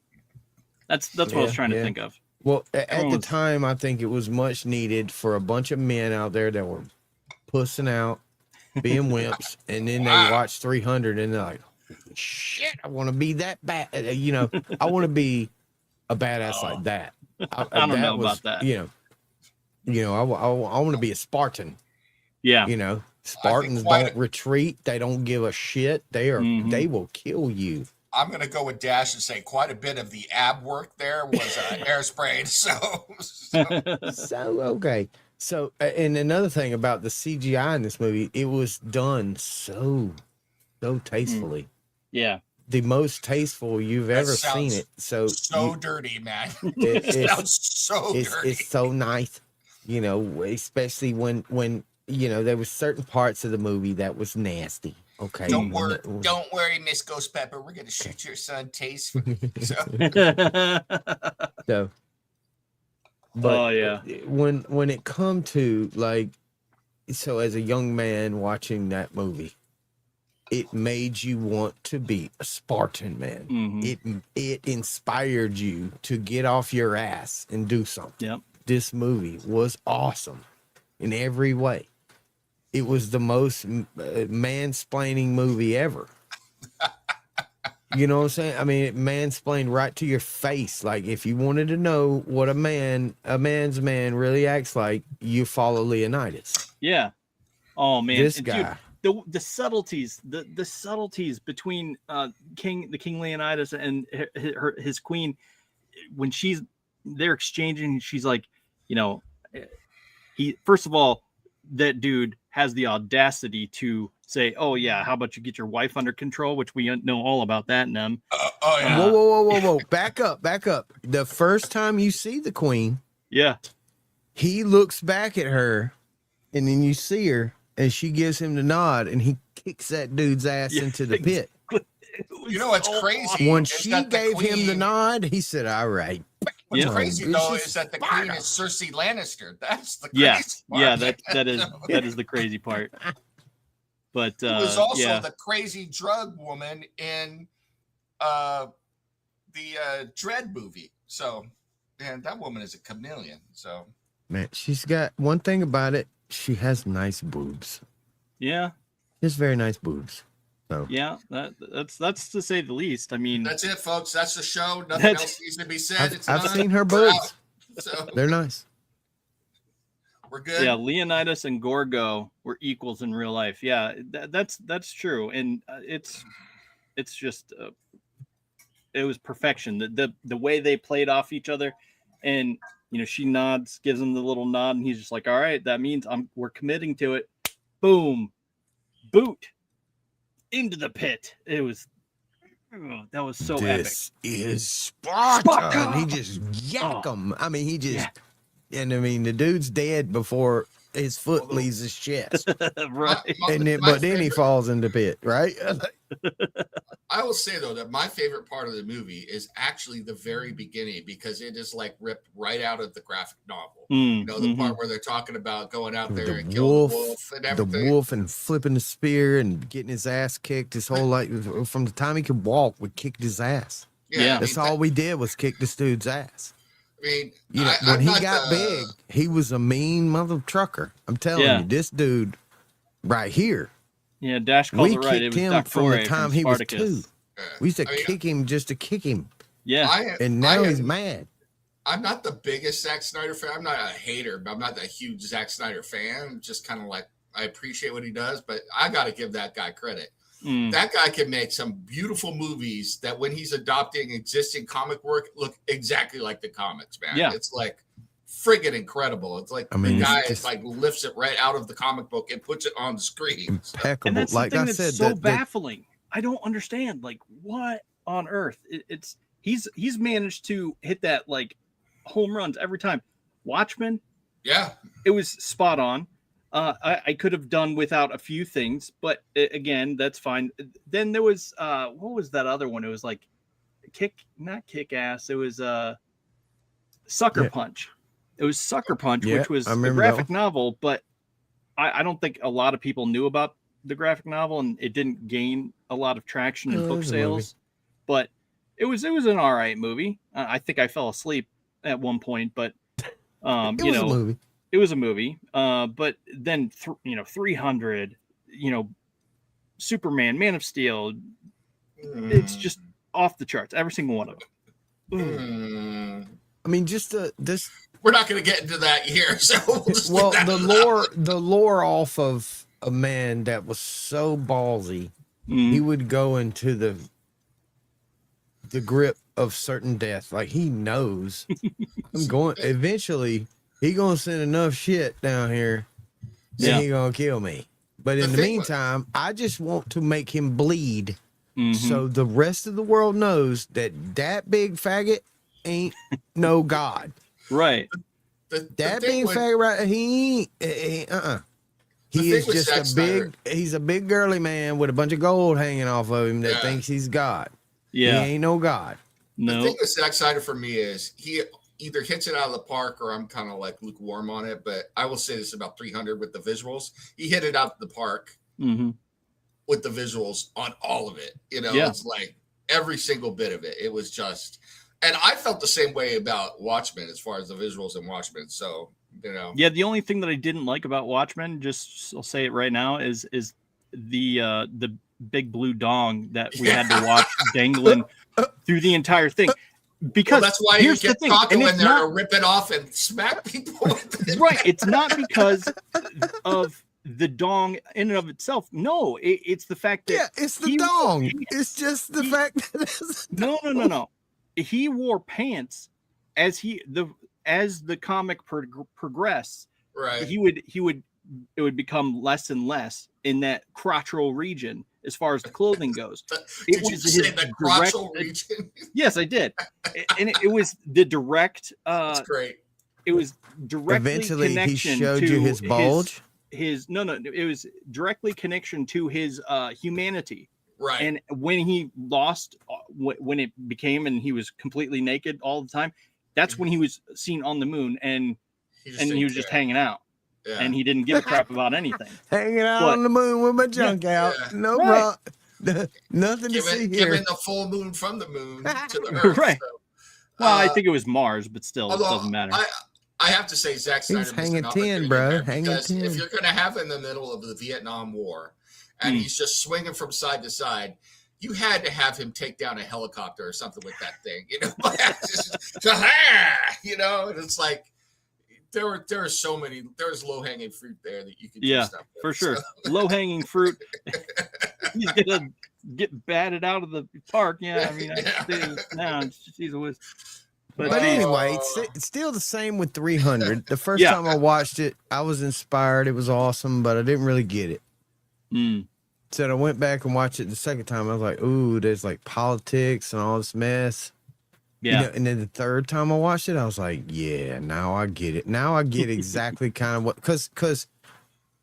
That's what I was trying to think of. Well, at the time, I think it was much needed for a bunch of men out there that were pussing out, being wimps, and then they watch 300 and they're like, shit, I want to be that bad. You know, I want to be a badass like that. I don't know about that. I want to be a Spartan. Yeah. You know, Spartans don't retreat. They don't give a shit. They they will kill you. I'm going to go with Dash and say quite a bit of the ab work there was airsprayed. So okay. So, and another thing about the CGI in this movie, it was done so tastefully. Yeah. The most tasteful you've ever seen it. So dirty, man. It sounds so dirty. It's so nice, you know, especially when you know, there was certain parts of the movie that was nasty. Okay. Don't worry, Miss Ghost Pepper. We're gonna shoot your son tastefully. So, but when it come to like, so as a young man watching that movie, it made you want to be a Spartan, man. Mm-hmm. It inspired you to get off your ass and do something. Yep. This movie was awesome in every way. It was the most mansplaining movie ever. You know what I'm saying? I mean, it mansplained right to your face. Like, if you wanted to know what a man's man really acts like, you follow Leonidas. Yeah. Oh man, this guy. Dude, the subtleties, the subtleties between King Leonidas and his queen, when they're exchanging, she's like, you know, first of all, that dude has the audacity to say, "Oh yeah, how about you get your wife under control?" Which we know all about that. Nem. Yeah. Whoa! Back up! The first time you see the queen, yeah, he looks back at her, and then you see her, and she gives him the nod, and he kicks that dude's ass into the pit. You know what's crazy? When she gave him the nod, he said, "All right." What's crazy though is that the queen is Cersei Lannister. That's the crazy part. Yeah, that is the crazy part. But it was also the crazy drug woman in the Dread movie. So, man, that woman is a chameleon. So, man, she's got one thing about it. She has nice boobs. Yeah, just very nice boobs. So yeah, that's to say the least. I mean, that's it, folks. That's the show. Nothing else needs to be said. I've seen her boobs. So. They're nice. We're good. Yeah, Leonidas and Gorgo were equals in real life. Yeah, that's true, and it's just it was perfection. The way they played off each other, and you know, she nods, gives him the little nod, and he's just like, "All right, that means we're committing to it." Boom, boot. Into the pit. It was that was so epic. This is Sparta. He just yacked him. I mean, and I mean, the dude's dead before his foot leaves his chest. Right. And then he falls in the pit, right? I will say though that my favorite part of the movie is actually the very beginning, because it is like ripped right out of the graphic novel. You know, the part where they're talking about going out there and killing the wolf and everything. The wolf and flipping the spear and getting his ass kicked. His whole life, from the time he could walk, we kicked his ass. Yeah, that's all we did was kick this dude's ass. I mean, you know, when he got big, he was a mean mother trucker. I'm telling you, this dude right here. Yeah, Dash calls it right. It was him from the time he was 2. We used to kick him just to kick him. Yeah, and now he's mad. I'm not the biggest Zack Snyder fan. I'm not a hater, but I'm not a huge Zack Snyder fan. I'm just kind of like, I appreciate what he does, but I got to give that guy credit. That guy can make some beautiful movies that, when he's adopting existing comic work, look exactly like the comics, man. Yeah. It's like friggin' incredible. It's like the guy like lifts it right out of the comic book and puts it on the screen. Impeccable. And that's like the thing I that's said, so baffling. I don't understand. Like, what on earth? he's managed to hit that like home runs every time. Watchmen, Yeah, it was spot on. I could have done without a few things, but again, that's fine. Then there was what was that other one? It was like not kick ass. It was Sucker Punch. It was Sucker Punch, which was a graphic novel, but I don't think a lot of people knew about the graphic novel, and it didn't gain a lot of traction in book sales. But it was an all right movie. I think I fell asleep at one point, but it was a movie. But then 300, Superman, Man of Steel, it's just off the charts. Every single one of them. I mean, just this. We're not going to get into that here. So the lore off of a man that was so ballsy, he would go into the grip of certain death. Like he knows eventually he gonna send enough shit down here that he gonna kill me. But in the meantime, I just want to make him bleed. So the rest of the world knows that big faggot ain't no God. Right. That big faggot, right? He ain't, He is just he's a big girly man with a bunch of gold hanging off of him that thinks he's God. Yeah. He ain't no God. No. The thing with Zack Snyder for me is he either hits it out of the park or I'm kind of like lukewarm on it. But I will say this about 300 with the visuals. He hit it out of the park with the visuals on all of it. It's like every single bit of it. It was just, and I felt the same way about Watchmen as far as the visuals in Watchmen. So, Yeah, the only thing that I didn't like about Watchmen, just I'll say it right now, is the big blue dong that we had to watch dangling through the entire thing. Because that's why you get Taco in there to rip it off and smack people. Right. It's not because of the dong in and of itself. No, it's the fact that it's the dong. It's just the fact that no. He wore pants as the comic progressed. Right. It would become less and less in that crotchal region as far as the clothing goes. Did you say the crotchal region? Yes, I did. And it was the direct. That's great. It was directly eventually connection he showed to you his bulge. It was directly connection to his humanity. Right. And when he lost, when it became, and he was completely naked all the time, that's when he was seen on the moon, and he was just hanging out. Yeah. And he didn't give a crap about anything. Hanging out on the moon with my junk out. Yeah. No problem. Nothing to see here. Giving the full moon from the moon to the earth. Right. So, well, I think it was Mars, but still, it doesn't matter. I have to say, Zack Snyder. He's hanging 10, bro. Because if you're going to have in the middle of the Vietnam War, and he's just swinging from side to side, you had to have him take down a helicopter or something with that thing. And it's like, there are so many. There's low hanging fruit there that you could do stuff with. For sure. So. Low hanging fruit. He's gonna get batted out of the park. Yeah, I mean, she's a whiz. But anyway, it's still the same with 300. The first time I watched it, I was inspired. It was awesome, but I didn't really get it. So I went back and watched it the second time. I was like, ooh, there's like politics and all this mess. Yeah. And then the third time I watched it, I was like, yeah, now I get it. Now I get exactly kind of what, because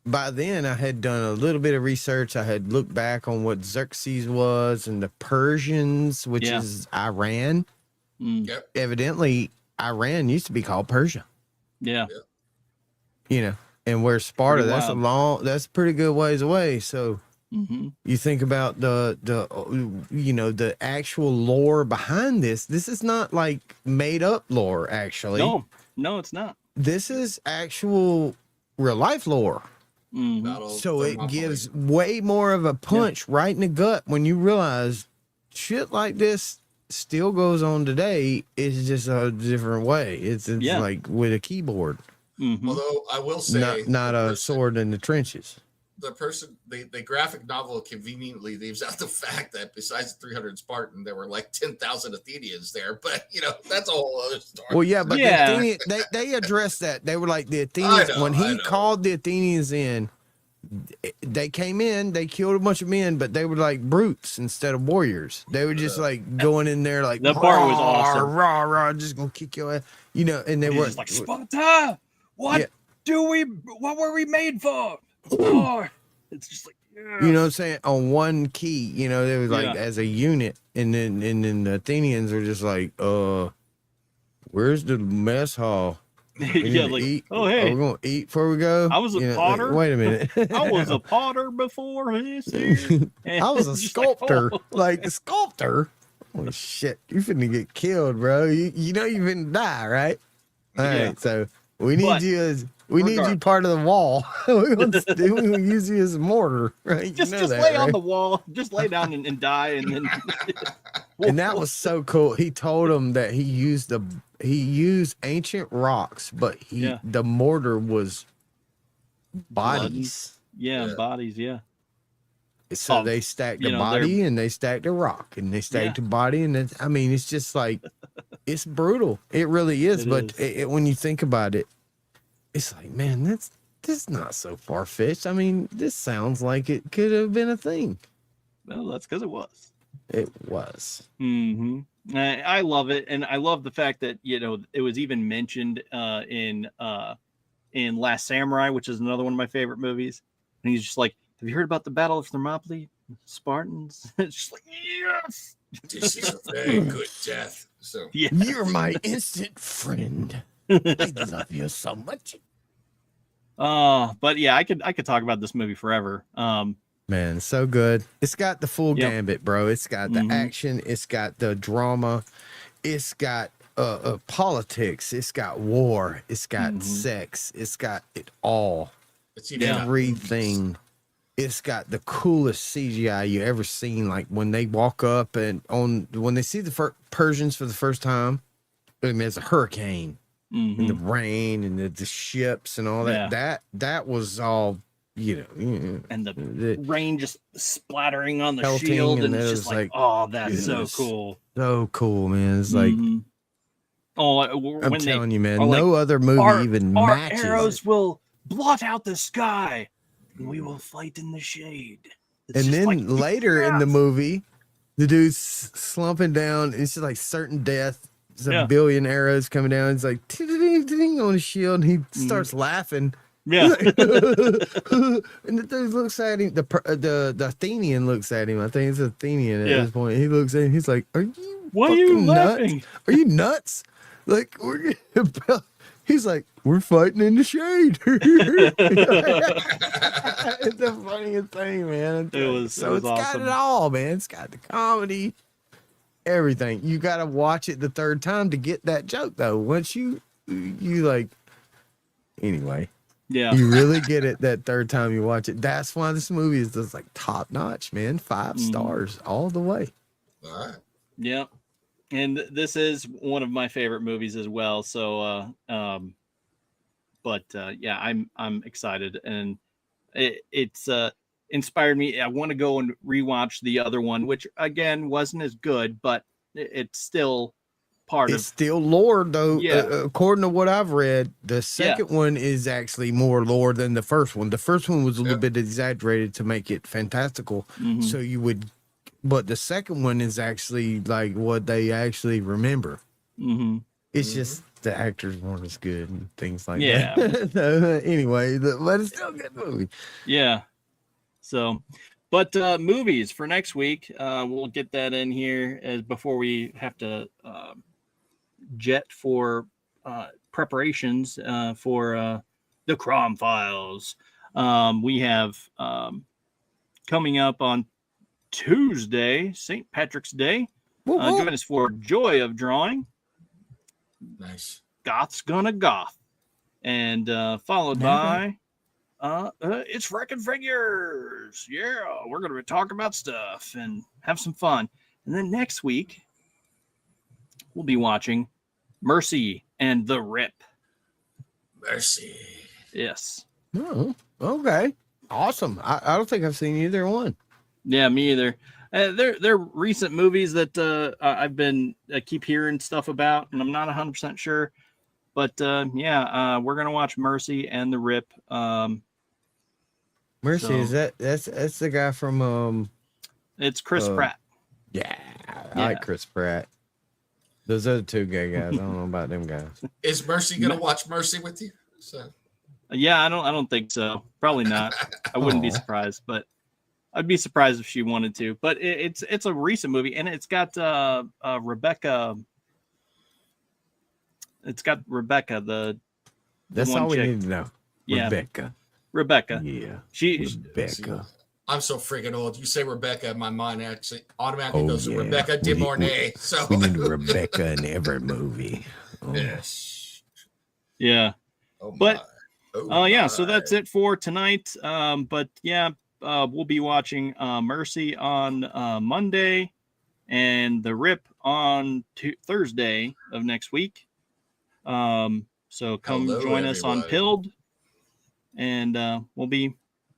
by then I had done a little bit of research. I had looked back on what Xerxes was and the Persians, which is Iran. Yep. Evidently, Iran used to be called Persia. Yeah. And where Sparta, that's a pretty good ways away. So you think about the actual lore behind this. This is not like made up lore, actually. No, it's not. This is actual real life lore. So it gives way more of a punch right in the gut when you realize shit like this still goes on today. It's just a different way. It's like with a keyboard. Although I will say, not a sword in the trenches. The graphic novel conveniently leaves out the fact that besides 300 Spartan, there were like 10,000 Athenians there. But that's a whole other story. Well, yeah, but the Athenians, they addressed that. They were like the Athenians when he called the Athenians in. they came in, they killed a bunch of men, but they were like brutes instead of warriors. They were just like going in there like that part was awesome. Rah, rah, just gonna kick your ass, you know. And they were just like, Sparta, what were we made for? It's just like, yes. You know what I'm saying, on one key, you know, they was like as a unit, and then the Athenians are just like, where's the mess hall? Yeah, like, eat. Oh, hey, we're gonna eat before we go. I was a potter. Like, wait a minute. I was a potter before this here. I was a sculptor. Like, a sculptor. Oh shit, you finna get killed, bro. You know you finna die, right? All right, so we need you part of the wall. We're gonna use you as a mortar, right? Just lay on the wall. Just lay down and die, and then. And that was so cool. He told him that he used ancient rocks, but the mortar was bodies. Bodies. Yeah. So they stacked the body and they stacked the rock and they stacked the body, and it's just like, it's brutal. It really is. But when you think about it, it's like, man, this is not so far fetched. I mean, this sounds like it could have been a thing. Well, that's because it was. It was. Mm-hmm. I love it, and I love the fact that it was even mentioned in Last Samurai, which is another one of my favorite movies. And he's just like, "Have you heard about the Battle of Thermopylae, Spartans?" It's just like, yes, this is a very good death. So you're my instant friend. I love you so much. But yeah, I could talk about this movie forever. Man, so good. It's got the full gambit, bro. It's got the action. It's got the drama. It's got politics. It's got war. It's got sex. It's got it all. It's everything. It's got the coolest CGI you ever seen. Like when they walk up and when they see the Persians for the first time, I mean, there's a hurricane and the rain and the ships and all that. That was all. And the rain just splattering on the shield, and it's just like, oh, that's so cool. So cool, man. It's like, I'm telling you, man, no other movie even matches. Our arrows will blot out the sky, and we will fight in the shade. And then later in the movie, the dude's slumping down. It's just like certain death. There's a billion arrows coming down. It's like ding on his shield, and he starts laughing. Yeah. And the dude looks at him. The Athenian looks at him. I think it's Athenian at this point. He looks at him. He's like, "Are you? Why are you laughing? Nuts? Are you nuts? Like he's like, we're fighting in the shade." It's the funniest thing, man. It's awesome. Got it all, man. It's got the comedy, everything. You got to watch it the third time to get that joke, though. Once you like, anyway. Yeah, you really get it that third time you watch it. That's why this movie is just like top notch, man. 5 stars all the way. All right. Yeah, and this is one of my favorite movies as well. So, I'm excited, and it's inspired me. I want to go and rewatch the other one, which again wasn't as good, but it's still. It's still lore, though. According to what I've read, the second one is actually more lore than the first one. The first one was a little bit exaggerated to make it fantastical. So but the second one is actually like what they actually remember. It's just the actors weren't as good and things like that. So, anyway, but it's still a good movie. Yeah. So, but movies for next week, we'll get that in here before we have to. Jet for preparations for the Crom Files. We have coming up on Tuesday, St. Patrick's Day. Join us for Joy of Drawing. Nice. Goth's Gonna Goth. And followed by It's Wrecking Figures. Yeah, we're going to talk about stuff and have some fun. And then next week, we'll be watching Mercy and the Rip. Mercy. Yes. Oh, okay. Awesome. I don't think I've seen either one. Yeah, me either. They're recent movies that I keep hearing stuff about, and I'm not 100% sure. But we're gonna watch Mercy and the Rip. Mercy, So- is that's the guy from It's Chris Pratt. Yeah, I like Chris Pratt. Those other two gay guys, I don't know about them guys. Is Mercy gonna watch Mercy with you? So Yeah, I don't think so. Probably not. I wouldn't be Aw. surprised, but I'd be surprised if she wanted to. But it's a recent movie, and it's got Rebecca. It's got Rebecca, the That's one all we chick. need to know. Yeah. Rebecca. Yeah. Rebecca. I'm so freaking old. You say Rebecca, my mind actually automatically goes to yeah. Rebecca De Mornay. So We need Rebecca in every movie. Oh. yes. Yeah. Oh But- my. Oh Yeah, my. so that's it for tonight. But yeah, we'll be watching Mercy on Monday and The Rip on Thursday of next week. So come Hello, join us on everyone. Pilled, and we'll be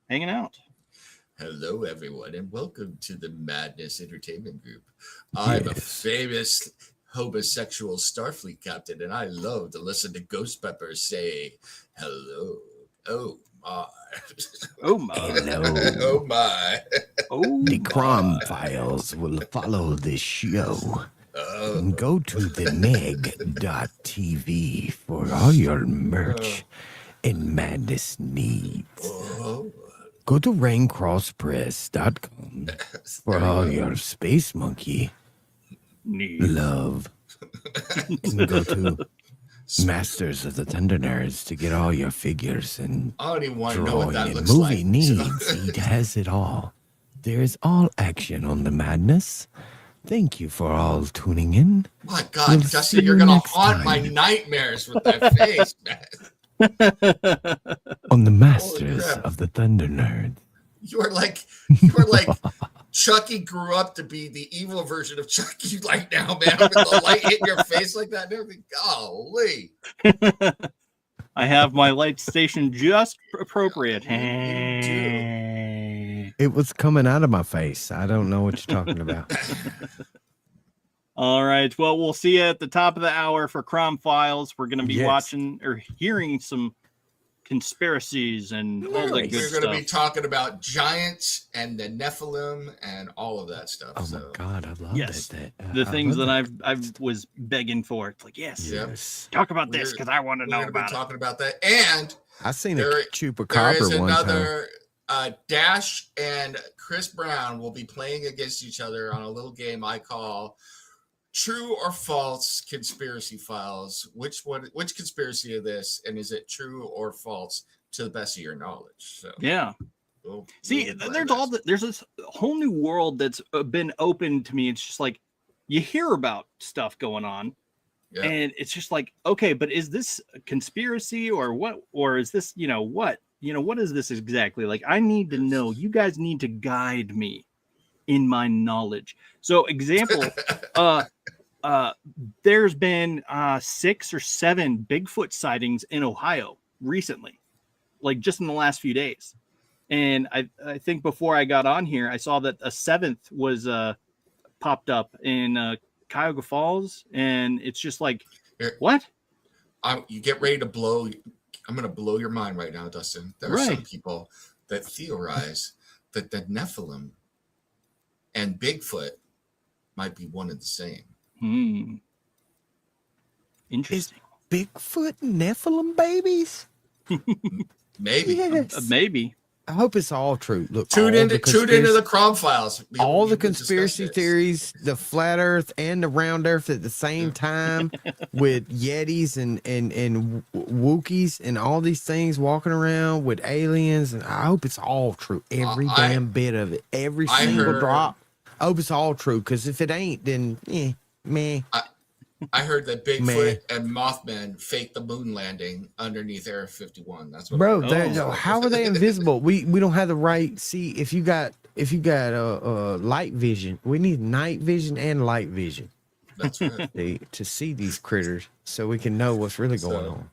hanging out. Hello, everyone, and welcome to the Madness Entertainment Group. I'm a Yes. famous homosexual Starfleet captain, and I love to listen to Ghost Pepper say hello. Oh my. Oh my! Hello. Oh my. Oh, The Crime Files will follow this show. Oh. Go to theneg.tv for all your merch and madness needs. Oh. Go to raincrosspress.com for all your Space Monkey neat. love. And go to Masters of the Thunder Nerds to get all your figures and I don't even want to know what drawing that and looks movie like. needs. He has it all. There is all action on the madness. Thank you for all tuning in. My God, We'll Dustin, see you're you gonna next haunt my time. nightmares with that face, man. On the Masters crap. of the Thunder Nerds. You are like Chucky grew up to be the evil version of Chucky right now, man. With the light hitting your face like that and everything. Golly. I have my light station just appropriate. You do. It was coming out of my face. I don't know what you're talking about. All right. Well, we'll see you at the top of the hour for Crime Files. We're going to be Yes. watching or hearing some conspiracies and all that good We're stuff. going to be talking about giants and the Nephilim and all of that stuff. Oh so. my God, I love Yes. that. The I things love that I was begging for. It's like, yes, Yep. Yes. talk about this We're- because I want to We're know going to be about it. talking about that. And I seen There- a there chupacabra is one time. another Dash and Chris Brown will be playing against each other on a little game I call True or False Conspiracy Files. Which conspiracy of this, and is it true or false to the best of your knowledge? So Yeah. we'll See, play there's that. there's this whole new world that's been open to me. It's just like you hear about stuff going on, Yeah. and it's just like, okay, but is this a conspiracy or what? Or is this, what? What is this exactly? Like, I need to know. You guys need to guide me in my knowledge. So, example, there's been 6 or 7 Bigfoot sightings in Ohio recently, like just in the last few days. And I think before I got on here, I saw that a 7th was popped up in Cuyahoga Falls, and it's just like, Here. what? You get ready to blow. I'm going to blow your mind right now, Dustin. There are some Right. people that theorize that the Nephilim and Bigfoot might be one and the same. Interesting. Bigfoot Nephilim babies? Maybe. Yes. Maybe. I hope it's all true. Look, Tune all into the Crom Files. all the We will discuss conspiracy this. theories, the flat Earth and the round Earth at the same time, with Yetis and Wookiees and all these things walking around with aliens, and I hope it's all true. Every damn bit of it, every I single heard- drop. I hope it's all true, because if it ain't, then meh. I heard that Bigfoot Man. and Mothman faked the moon landing underneath Area 51. That's what Bro, Oh. how are they invisible? We don't have the right. See, if you got light vision, we need night vision and light vision That's right. to see these critters, so we can know what's really going on.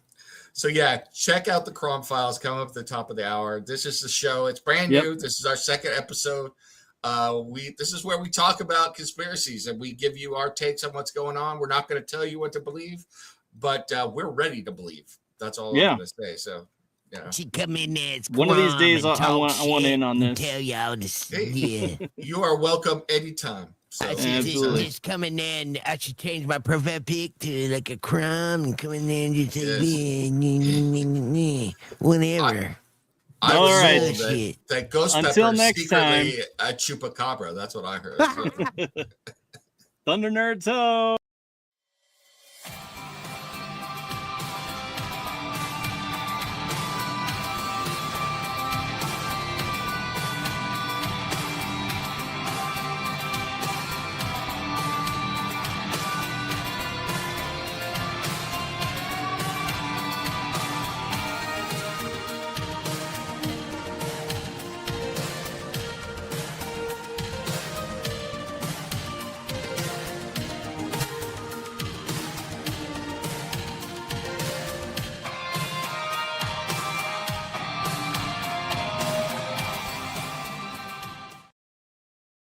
So yeah, check out the Crom Files. Come up at the top of the hour. This is the show. It's brand Yep. new. This is our second episode. This is where we talk about conspiracies and we give you our takes on what's going on. We're not going to tell you what to believe, but we're ready to believe. That's all Yeah. I'm going to say. So Yeah. She come in there. One of these days, I want in on this. Tell y'all this. Hey, Yeah. You are welcome anytime. So I should Absolutely. just come in there and I should change my profile pic to like a crime and come in there and just say, whatever. I All was right. told that Ghost Until Pepper is next secretly a chupacabra. That's what I heard. So. Thunder Nerds, ho!